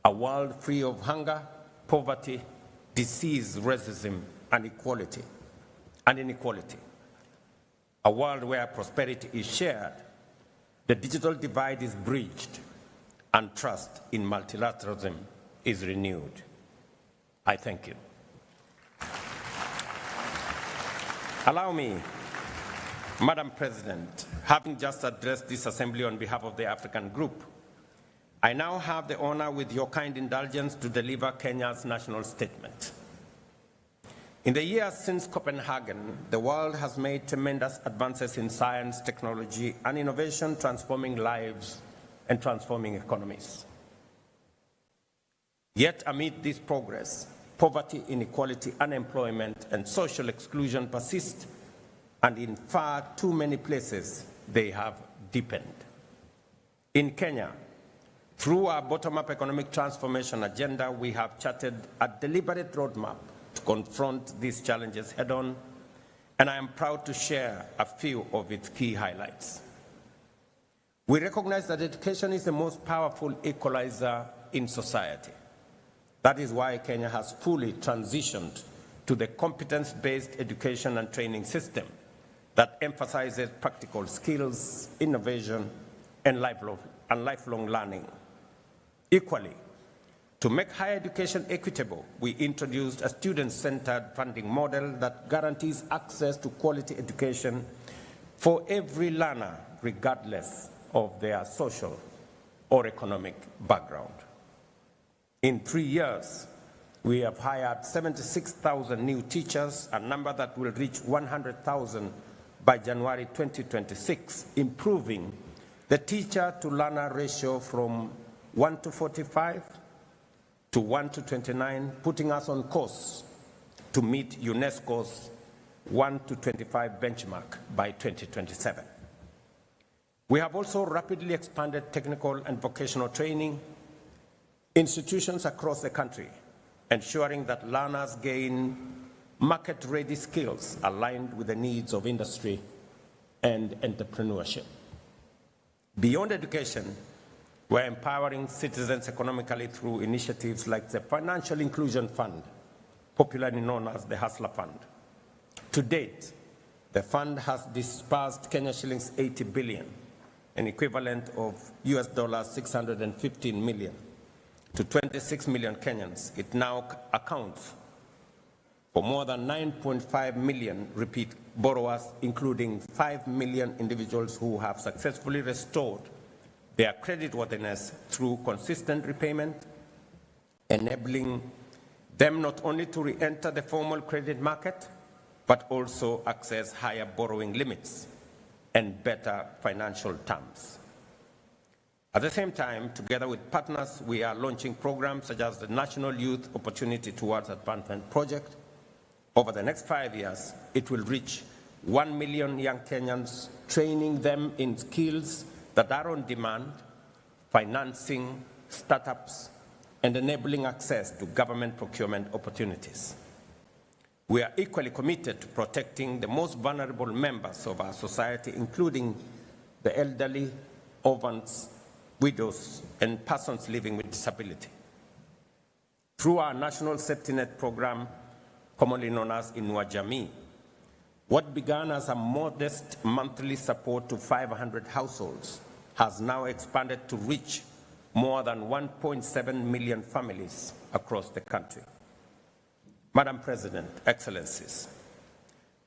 A world free of hunger, poverty, disease, racism, and inequality. A world where prosperity is shared, the digital divide is bridged, and trust in multilateralism is renewed. I thank you. Allow me, Madam President, having just addressed this assembly on behalf of the African Group, I now have the honor, with your kind indulgence, to deliver Kenya's national statement. In the years since Copenhagen, the world has made tremendous advances in science, technology, and innovation, transforming lives and transforming economies. Yet amid this progress, poverty, inequality, unemployment, and social exclusion persist, and in far too many places, they have deepened. In Kenya, through our bottom-up economic transformation agenda, we have charted a deliberate roadmap to confront these challenges head-on, and I am proud to share a few of its key highlights. We recognize that education is the most powerful equalizer in society. That is why Kenya has fully transitioned to the competence-based education and training system that emphasizes practical skills, innovation, and lifelong learning. Equally, to make higher education equitable, we introduced a student-centered funding model that guarantees access to quality education for every learner, regardless of their social or economic background. In 3 years, we have hired 76,000 new teachers, a number that will reach 100,000 by January 2026, improving the teacher-to-learner ratio from 1 to 45 to 1 to 29, putting us on course to meet UNESCO's 1 to 25 benchmark by 2027. We have also rapidly expanded technical and vocational training institutions across the country, ensuring that learners gain market-ready skills aligned with the needs of industry and entrepreneurship. Beyond education, we're empowering citizens economically through initiatives like the Financial Inclusion Fund, popularly known as the Hustler Fund. To date, the fund has disbursed Kenya shillings 80 billion, an equivalent of US dollars 615 million, to 26 million Kenyans. It now accounts for more than 9.5 million repeat borrowers, including 5 million individuals who have successfully restored their creditworthiness through consistent repayment, enabling them not only to re-enter the formal credit market, but also access higher borrowing limits and better financial terms. At the same time, together with partners, we are launching programs such as the National Youth Opportunity Towards Advancement Project. Over the next 5 years, it will reach 1 million young Kenyans, training them in skills that are on demand, financing startups, and enabling access to government procurement opportunities. We are equally committed to protecting the most vulnerable members of our society, including the elderly, orphans, widows, and persons living with disability. Through our National Safety Net program, commonly known as Inua Jamii, what began as a modest monthly support to 500 households has now expanded to reach more than 1.7 million families across the country. Madam President, Excellencies,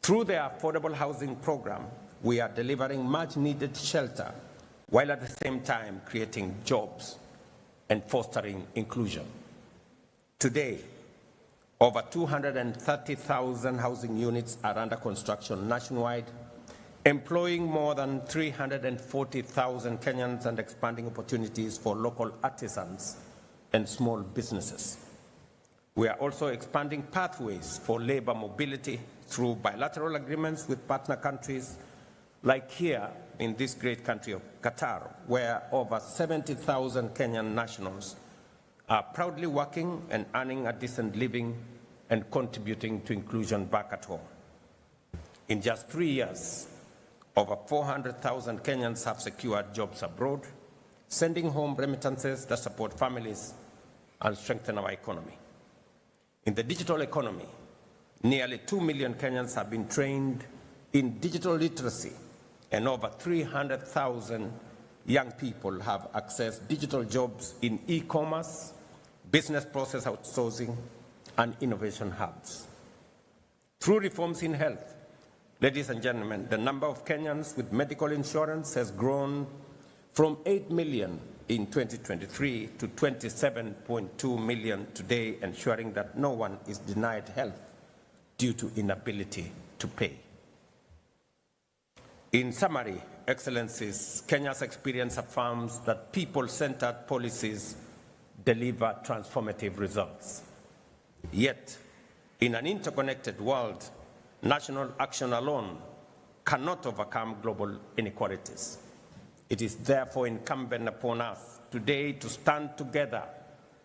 through the Affordable Housing Program, we are delivering much-needed shelter while at the same time creating jobs and fostering inclusion. Today, over 230,000 housing units are under construction nationwide, employing more than 340,000 Kenyans and expanding opportunities for local artisans and small businesses. We are also expanding pathways for labor mobility through bilateral agreements with partner countries, like here in this great country of Qatar, where over 70,000 Kenyan nationals are proudly working and earning a decent living and contributing to inclusion back at home. In just 3 years, over 400,000 Kenyans have secured jobs abroad, sending home remittances that support families and strengthen our economy. In the digital economy, nearly 2 million Kenyans have been trained in digital literacy, and over 300,000 young people have accessed digital jobs in e-commerce, business process outsourcing, and innovation hubs. Through reforms in health, ladies and gentlemen, the number of Kenyans with medical insurance has grown from 8 million in 2023 to 27.2 million today, ensuring that no one is denied health due to inability to pay. In summary, Excellencies, Kenya's experience affirms that people-centered policies deliver transformative results. Yet, in an interconnected world, national action alone cannot overcome global inequalities. It is therefore incumbent upon us today to stand together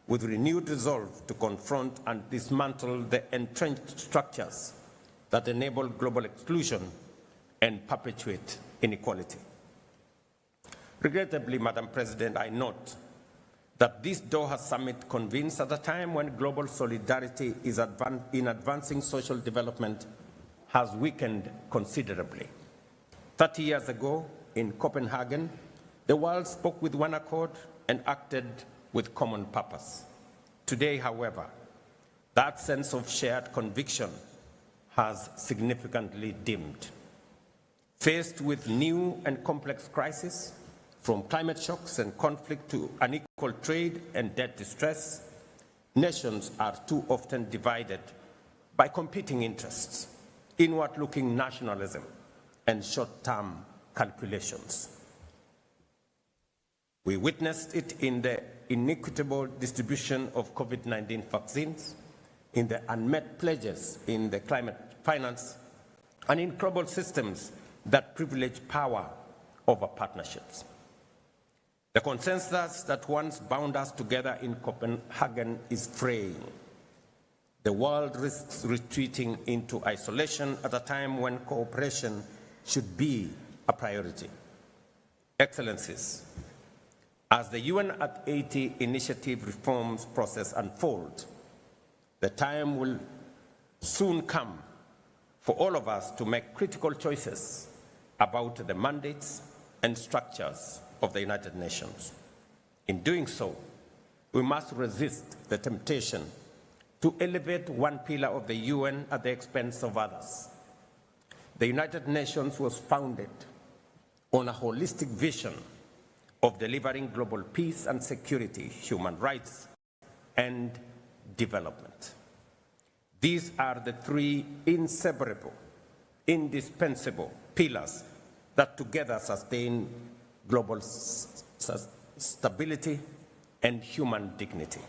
with renewed resolve to confront and dismantle the entrenched structures that enable global exclusion and perpetuate inequality. Regrettably, Madam President, I note that this Doha summit convenes at a time when global solidarity is in advancing social development has weakened considerably. 30 years ago, in Copenhagen, the world spoke with one accord and acted with common purpose. Today, however, that sense of shared conviction has significantly dimmed. Faced with new and complex crises, from climate shocks and conflict to unequal trade and debt distress, nations are too often divided by competing interests, inward-looking nationalism, and short-term calculations. We witnessed it in the inequitable distribution of COVID-19 vaccines, in the unmet pledges in the climate finance, and in global systems that privilege power over partnerships. The consensus that once bound us together in Copenhagen is fraying. The world risks retreating into isolation at a time when cooperation should be a priority. Excellencies, as the UN at 80 initiative reforms process unfolds, the time will soon come for all of us to make critical choices about the mandates and structures of the United Nations. In doing so, we must resist the temptation to elevate one pillar of the UN at the expense of others. The United Nations was founded on a holistic vision of delivering global peace and security, human rights, and development. These are the three inseparable, indispensable pillars that together sustain global stability and human dignity.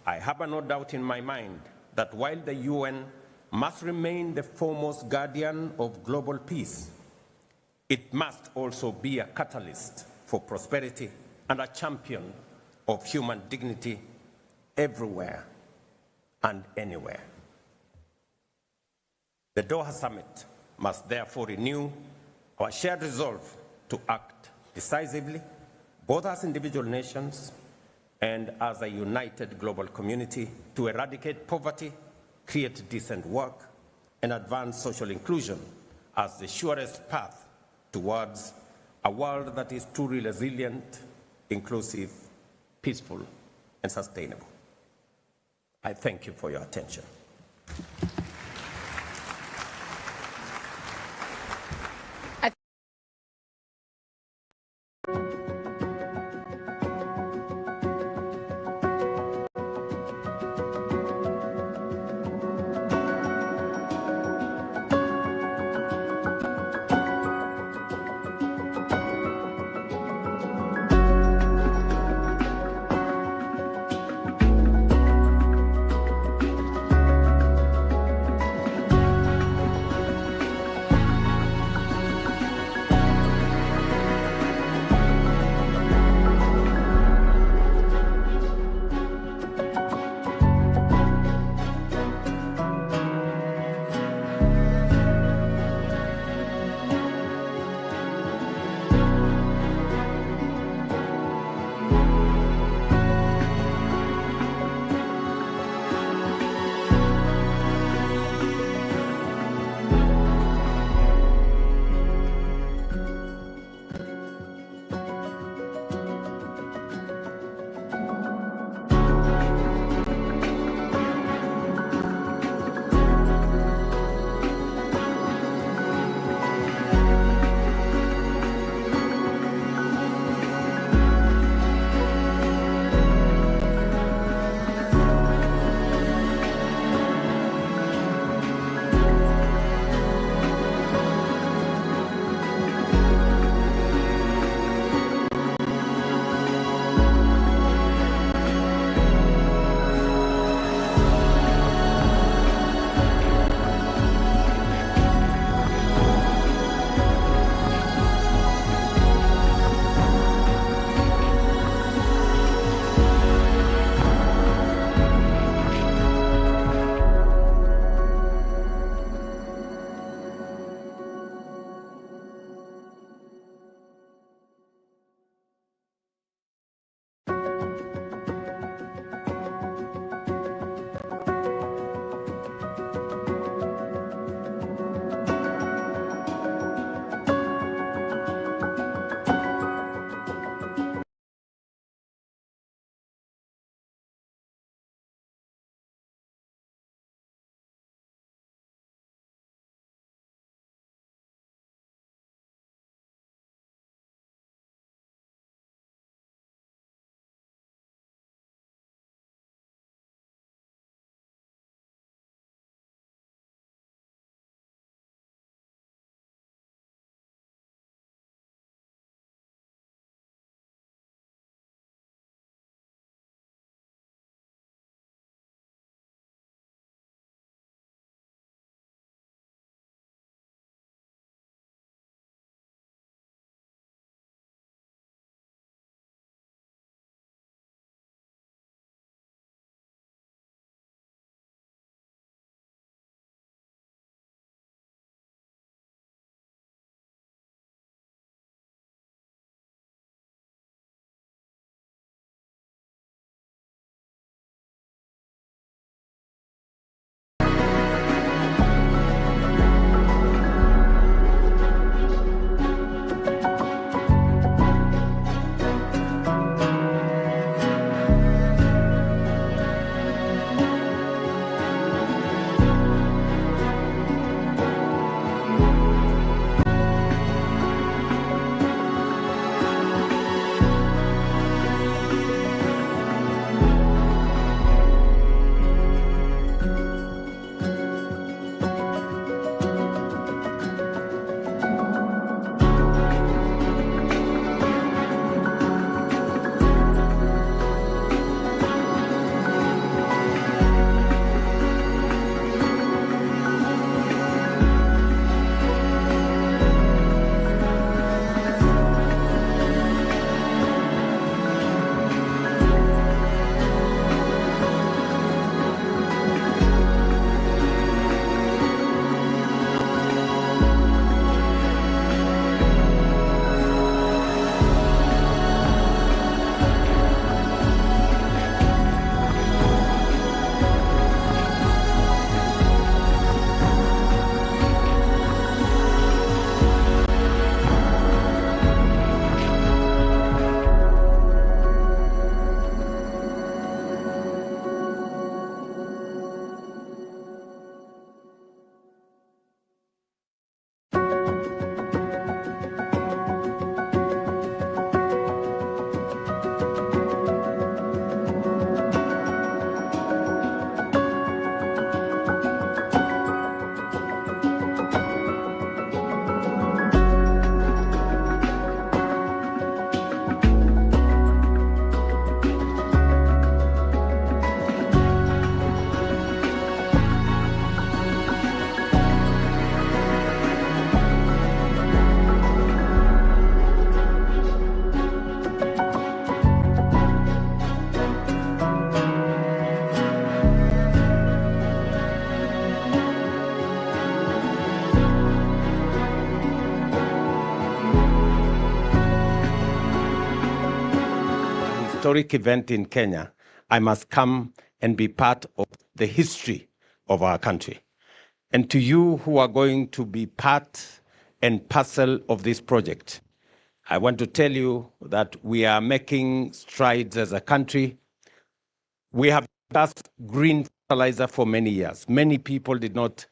I have no doubt in my mind that while the UN must remain the foremost guardian of global peace, it must also be a catalyst for prosperity and a champion of human dignity everywhere and anywhere. The Doha Summit must therefore renew our shared resolve to act decisively, both as individual nations and as a united global community, to eradicate poverty, create decent work, and advance social inclusion as the surest path towards a world that is truly resilient, inclusive, peaceful, and sustainable. I thank you for your attention. historic event in Kenya, I must come and be part of the history of our country. And to you who are going to be part and parcel of this project, I want to tell you that we are making strides as a country. We have discussed green fertilizer for many years. Many people did not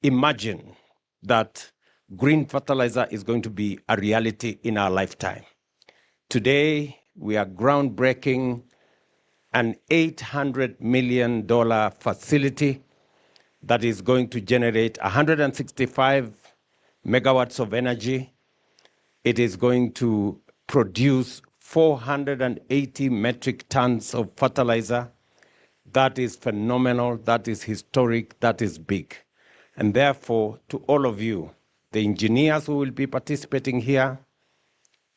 imagine that green fertilizer is going to be a reality in our lifetime. Today, we are groundbreaking an $800 million facility that is going to generate 165 megawatts of energy. It is going to produce 480 metric tons of fertilizer. That is phenomenal, that is historic, that is big. And therefore, to all of you, the engineers who will be participating here,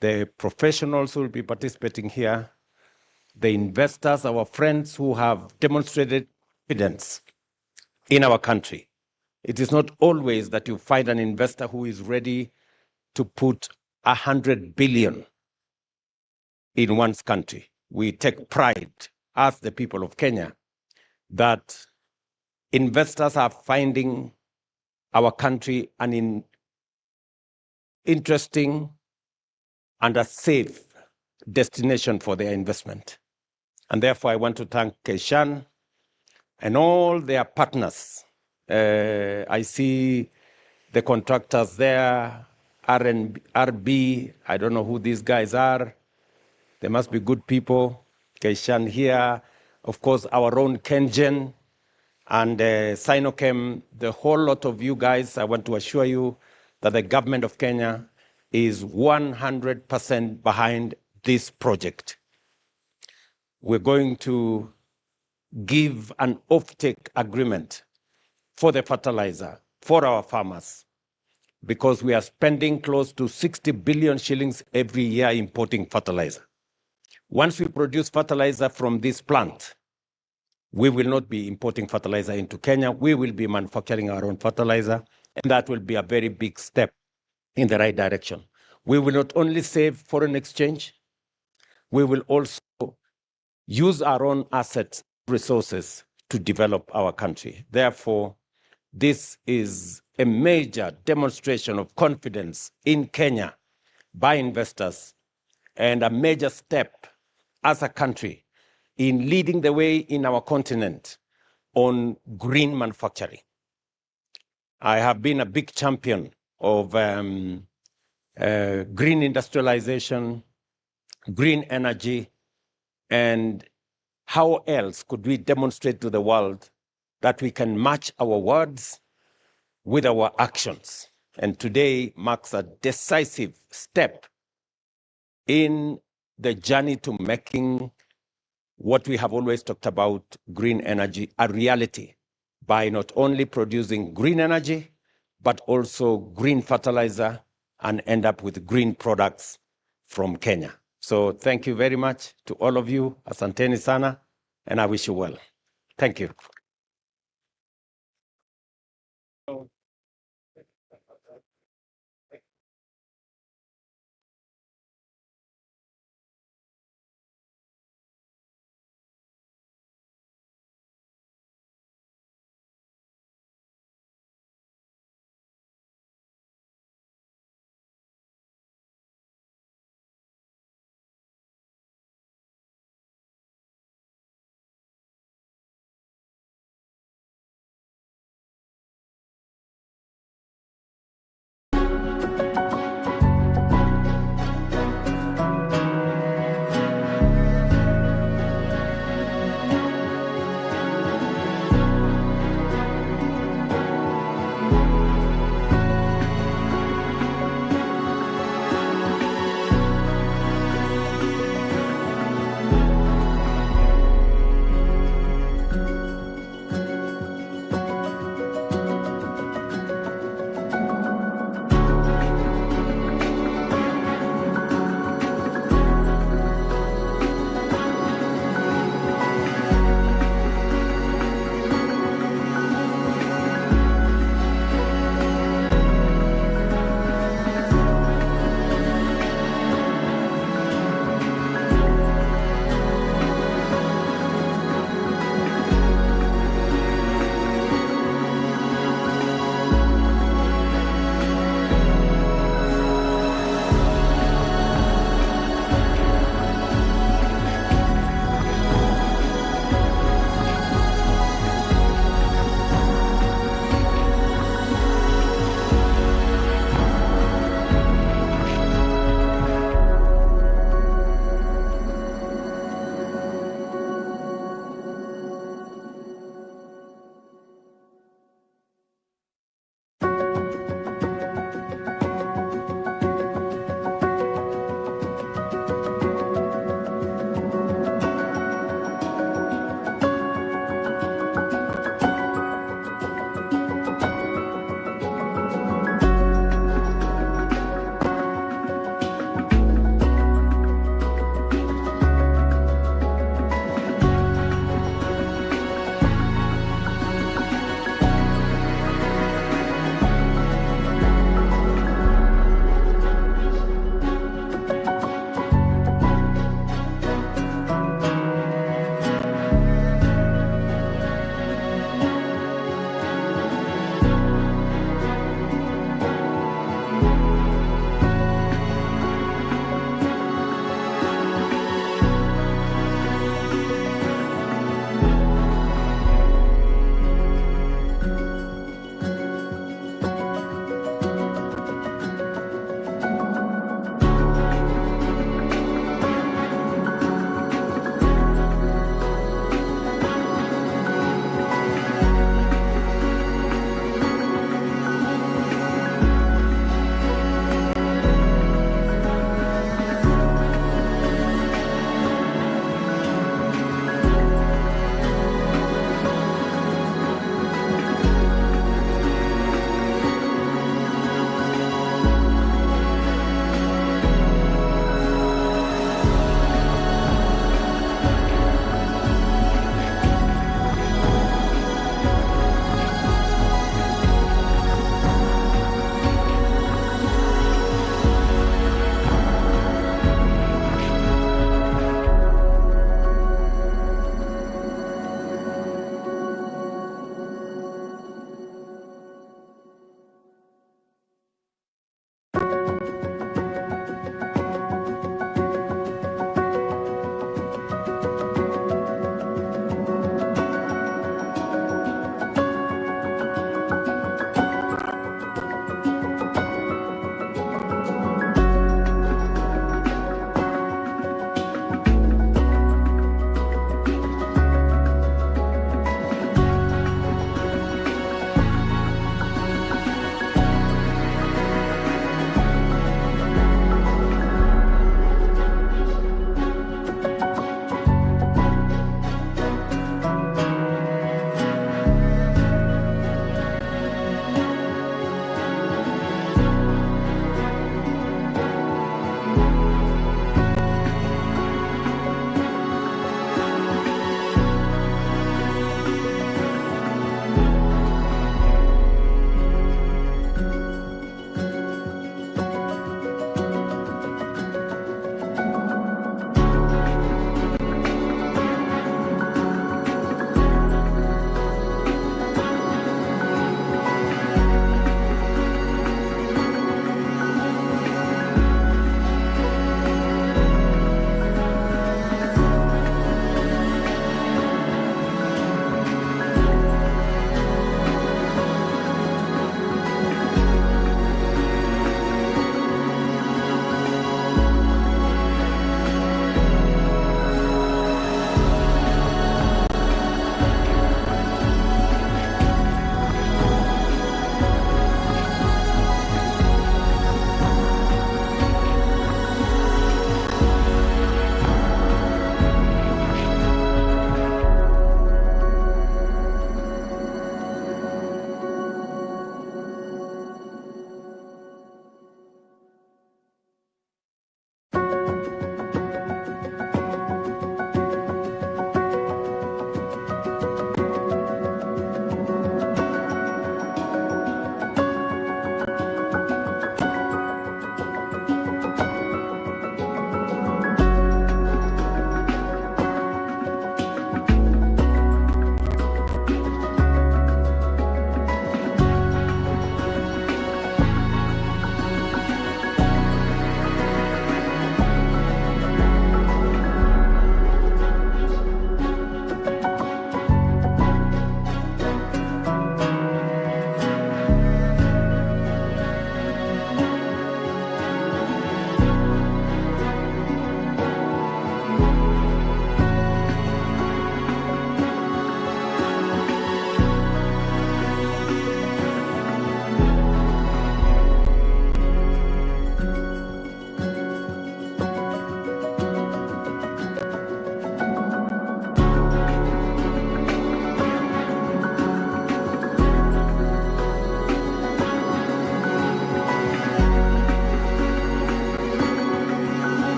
the professionals who will be participating here, the investors, our friends who have demonstrated confidence in our country. It is not always that you find an investor who is ready to put 100 billion in one's country. We take pride as the people of Kenya that investors are finding our country an interesting and a safe destination for their investment. And therefore, I want to thank Keshan and all their partners. I see the contractors there, RB, I don't know who these guys are. They must be good people. Keshan here, of course, our own Kengen and Sinochem, the whole lot of you guys. I want to assure you that the government of Kenya is 100% behind this project. We're going to give an offtake agreement for the fertilizer for our farmers because we are spending close to 60 billion shillings every year importing fertilizer. Once we produce fertilizer from this plant, we will not be importing fertilizer into Kenya. We will be manufacturing our own fertilizer, and that will be a very big step in the right direction. We will not only save foreign exchange, we will also use our own assets, resources to develop our country. Therefore, this is a major demonstration of confidence in Kenya by investors and a major step as a country in leading the way in our continent on green manufacturing. I have been a big champion of green industrialization, green energy, and how else could we demonstrate to the world that we can match our words with our actions? And today marks a decisive step in the journey to making what we have always talked about, green energy, a reality by not only producing green energy, but also green fertilizer and end up with green products from Kenya. So thank you very much to all of you. Asanteni sana, and I wish you well. Thank you.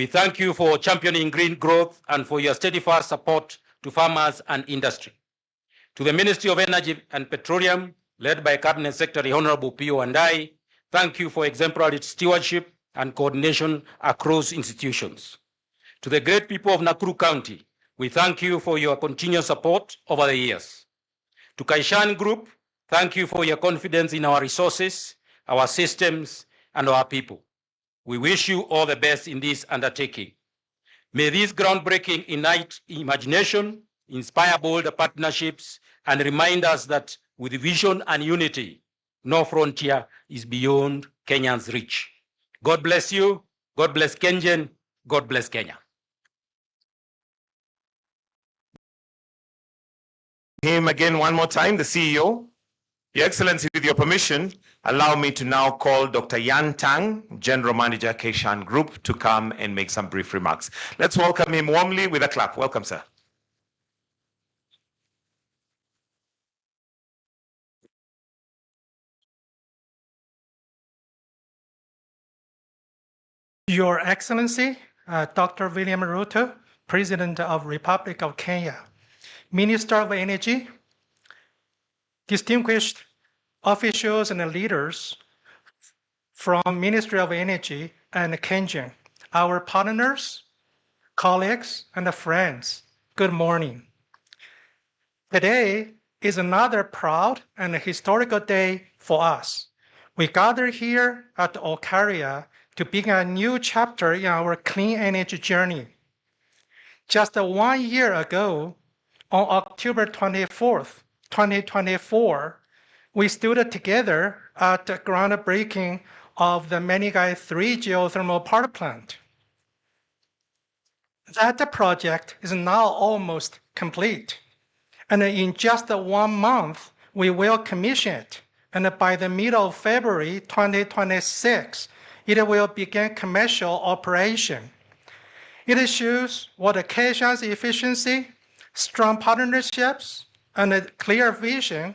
thank you for championing green growth and for your steadfast support to farmers and industry. To the Ministry of Energy and Petroleum, led by Cabinet Secretary Honorable Pio Andai, thank you for exemplary stewardship and coordination across institutions. To the great people of Nakuru County, we thank you for your continued support over the years. To Kaishan Group, thank you for your confidence in our resources, our systems, and our people. We wish you all the best in this undertaking. May this groundbreaking ignite imagination, inspire bold partnerships, and remind us that with vision and unity, no frontier is beyond Kenya's reach. God bless you. God bless Kenyan. God bless Kenya. Him again one more time, the CEO. Your Excellency, with your permission, allow me to now call Dr. Yan Tang, General Manager, Kaishan Group, to come and make some brief remarks. Let's welcome him warmly with a clap. Welcome, sir. Your Excellency, Dr. William Ruto, President of Republic of Kenya, Minister of Energy, distinguished officials and leaders from Ministry of Energy and Kenyan, our partners, colleagues, and friends, good morning. Today is another proud and historical day for us. We gather here at Okaria to begin a new chapter in our clean energy journey. Just 1 year ago, on October 24th, 2024, we stood together at the groundbreaking of the Manigai 3 geothermal power plant. That project is now almost complete, and in just 1 month, we will commission it, and by the middle of February 2026, it will begin commercial operation. It shows what Kaishan's efficiency, strong partnerships, and a clear vision,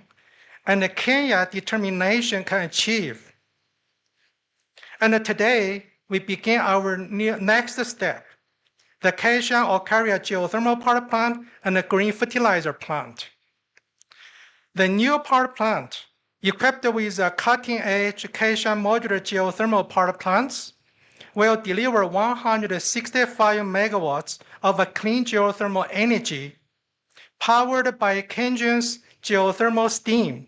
and Kenya determination can achieve. And today, we begin our next step, the Kaishan Okaria geothermal power plant and the green fertilizer plant. The new power plant, equipped with a cutting-edge Kaishan modular geothermal power plants, will deliver 165 megawatts of clean geothermal energy powered by Kenyan's geothermal steam.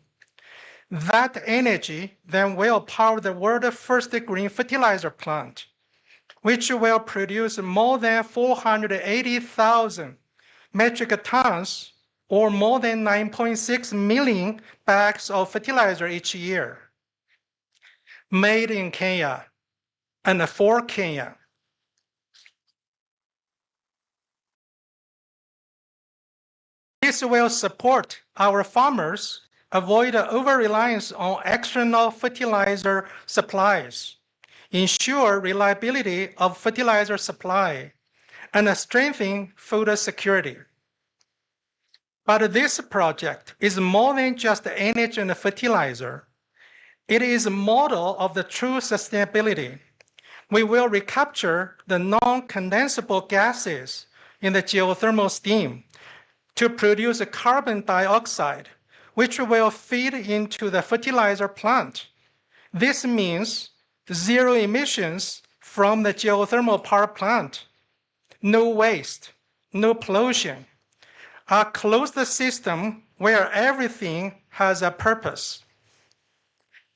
That energy then will power the world's first green fertilizer plant, which will produce more than 480,000 metric tons or more than 9.6 million bags of fertilizer each year. Made in Kenya and for Kenya. This will support our farmers avoid over-reliance on external fertilizer supplies, ensure reliability of fertilizer supply, and strengthen food security. But this project is more than just energy and fertilizer. It is a model of the true sustainability. We will recapture the non-condensable gases in the geothermal steam to produce carbon dioxide, which will feed into the fertilizer plant. This means zero emissions from the geothermal power plant, no waste, no pollution, a closed system where everything has a purpose.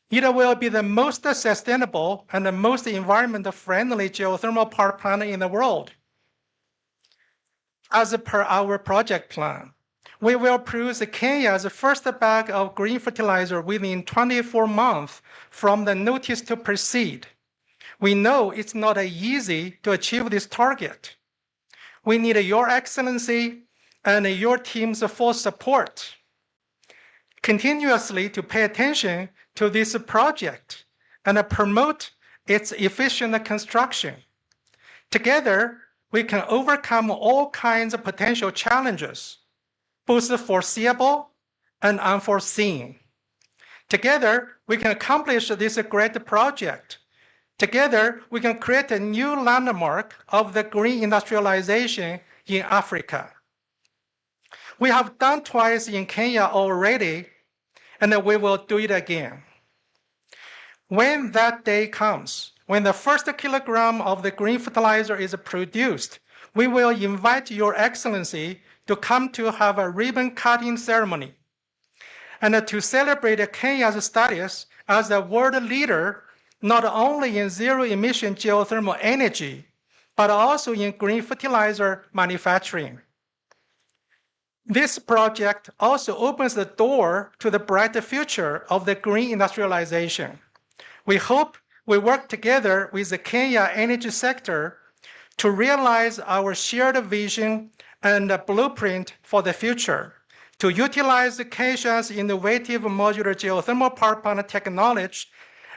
It will be the most sustainable and the most environment-friendly geothermal power plant in the world. As per our project plan, we will produce Kenya's first bag of green fertilizer within 24 months from the notice to proceed. We know it's not easy to achieve this target. We need your excellency and your team's full support. Continuously to pay attention to this project and promote its efficient construction. Together, we can overcome all kinds of potential challenges, both foreseeable and unforeseen. Together, we can accomplish this great project Together, we can create a new landmark of the green industrialization in Africa. We have done twice in Kenya already, and we will do it again. When that day comes, when the first kilogram of the green fertilizer is produced, we will invite Your Excellency to come to have a ribbon cutting ceremony and to celebrate Kenya's status as a world leader, not only in zero-emission geothermal energy, but also in green fertilizer manufacturing. This project also opens the door to the brighter future of the green industrialization. We hope we work together with the Kenya energy sector to realize our shared vision and blueprint for the future, to utilize Kenya's innovative modular geothermal power plant technology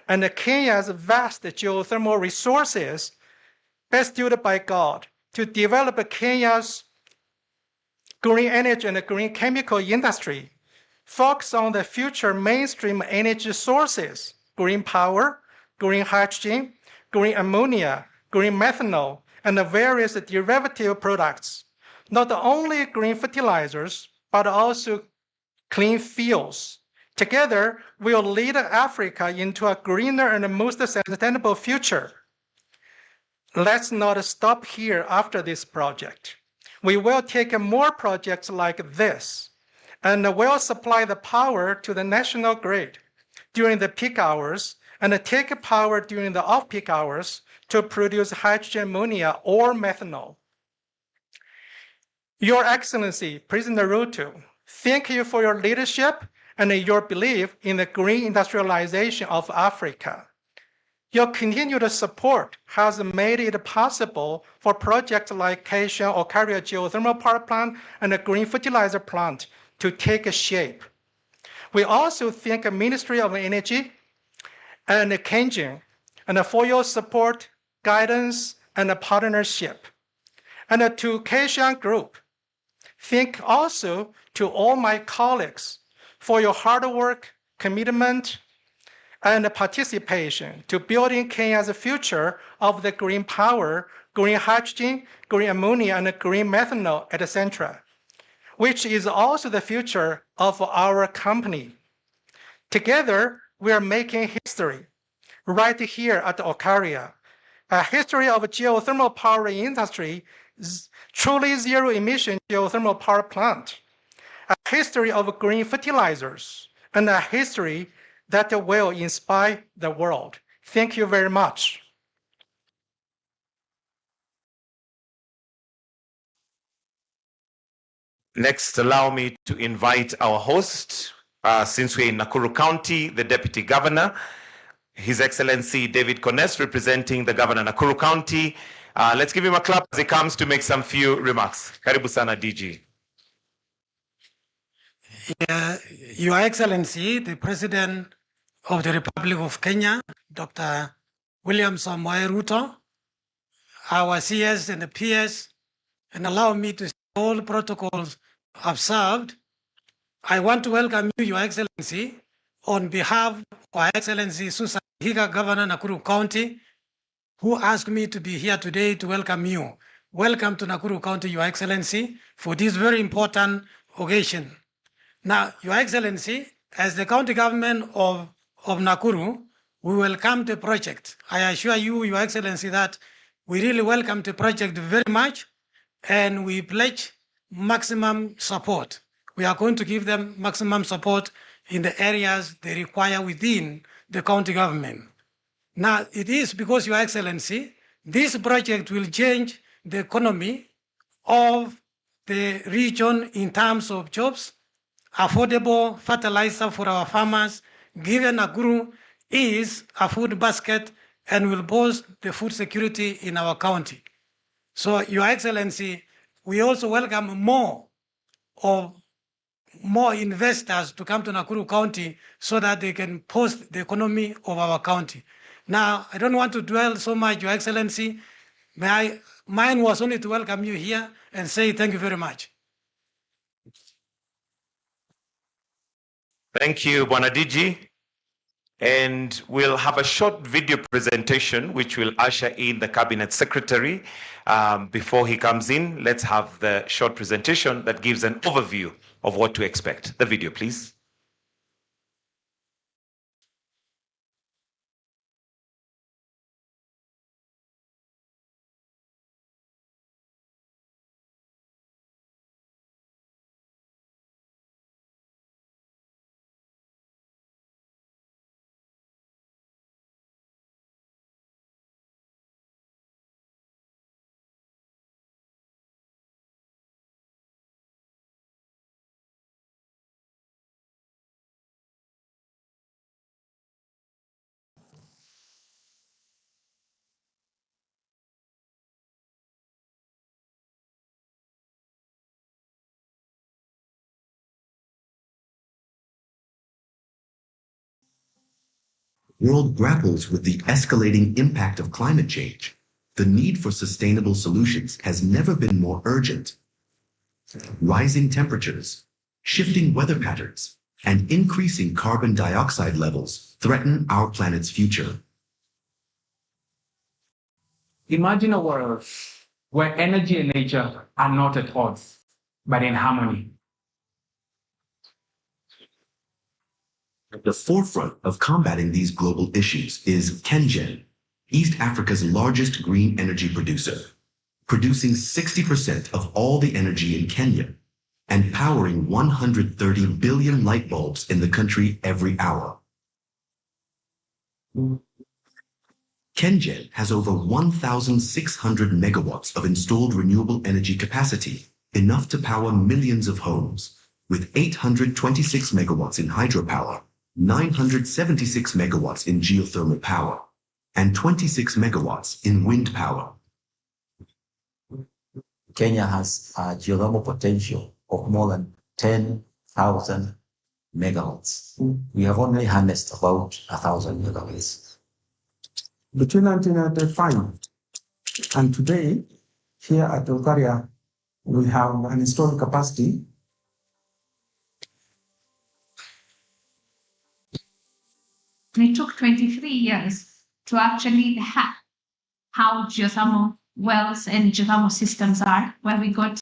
and Kenya's vast geothermal resources bestowed by God to develop Kenya's green energy and green chemical industry, focus on the future mainstream energy sources, green power, green hydrogen, green ammonia, green methanol, and the various derivative products, not only green fertilizers, but also clean fuels. Together, we'll lead Africa into a greener and most sustainable future. Let's not stop here after this project. We will take more projects like this, and will supply the power to the national grid during the peak hours, and take power during the off-peak hours to produce hydrogen, ammonia, or methanol. Your Excellency, President Ruto, thank you for your leadership and your belief in the green industrialization of Africa. Your continued support has made it possible for projects like Kaishan or Carrier geothermal power plant and a green fertilizer plant to take shape. We also thank the Ministry of Energy and Kenyan and for your support, guidance, and partnership. And to Kaishan Group, thank also to all my colleagues for your hard work, commitment, and participation to building Kenya's future of the green power, green hydrogen, green ammonia, and green methanol, etc., which is also the future of our company. Together, we are making history right here at Okaria, a history of geothermal power industry, truly zero-emission geothermal power plant, a history of green fertilizers, and a history that will inspire the world. Thank you very much. Next, allow me to invite our host, since we're in Nakuru County, the Deputy Governor, His Excellency David Kones, representing the Governor Nakuru County. Let's give him a clap as he comes to make some few remarks. Karibu sana, DG. Your Excellency, the President of the Republic of Kenya, Dr. William Samoei Ruto, our CS and the PS, and allow me to see all protocols observed. I want to welcome you, Your Excellency, on behalf of Our Excellency Susan Higa, Governor Nakuru County, who asked me to be here today to welcome you. Welcome to Nakuru County, Your Excellency, for this very important occasion. Now, Your Excellency, as the county government of Nakuru, we welcome the project. I assure you, Your Excellency, that we really welcome the project very much, and we pledge maximum support. We are going to give them maximum support in the areas they require within the county government. Now, it is because, Your Excellency, this project will change the economy of the region in terms of jobs, affordable fertilizer for our farmers, given Nakuru is a food basket and will boost the food security in our county. So, Your Excellency, we also welcome more investors to come to Nakuru County so that they can boost the economy of our county. Now, I don't want to dwell so much, Your Excellency. Mine was only to welcome you here and say thank you very much. Thank you, Bwana DG. And we'll have a short video presentation which will usher in the Cabinet Secretary. Before he comes in, let's have the short presentation that gives an overview of what to expect. The video, please. World grapples with the escalating impact of climate change, the need for sustainable solutions has never been more urgent. Rising temperatures, shifting weather patterns, and increasing carbon dioxide levels threaten our planet's future. Imagine a world where energy and nature are not at odds, but in harmony. At the forefront of combating these global issues is KenGen, East Africa's largest green energy producer, producing 60% of all the energy in Kenya and powering 130 billion light bulbs in the country every hour. KenGen has over 1,600 megawatts of installed renewable energy capacity, enough to power millions of homes, with 826 megawatts in hydropower, 976 megawatts in geothermal power, and 26 megawatts in wind power. Kenya has a geothermal potential of more than 10,000 megawatts. We have only harnessed about 1,000 megawatts. Between 1995 and today, here at Bulgaria, we have an installed capacity. It took 23 years to actually hack how geothermal wells and geothermal systems are, where we got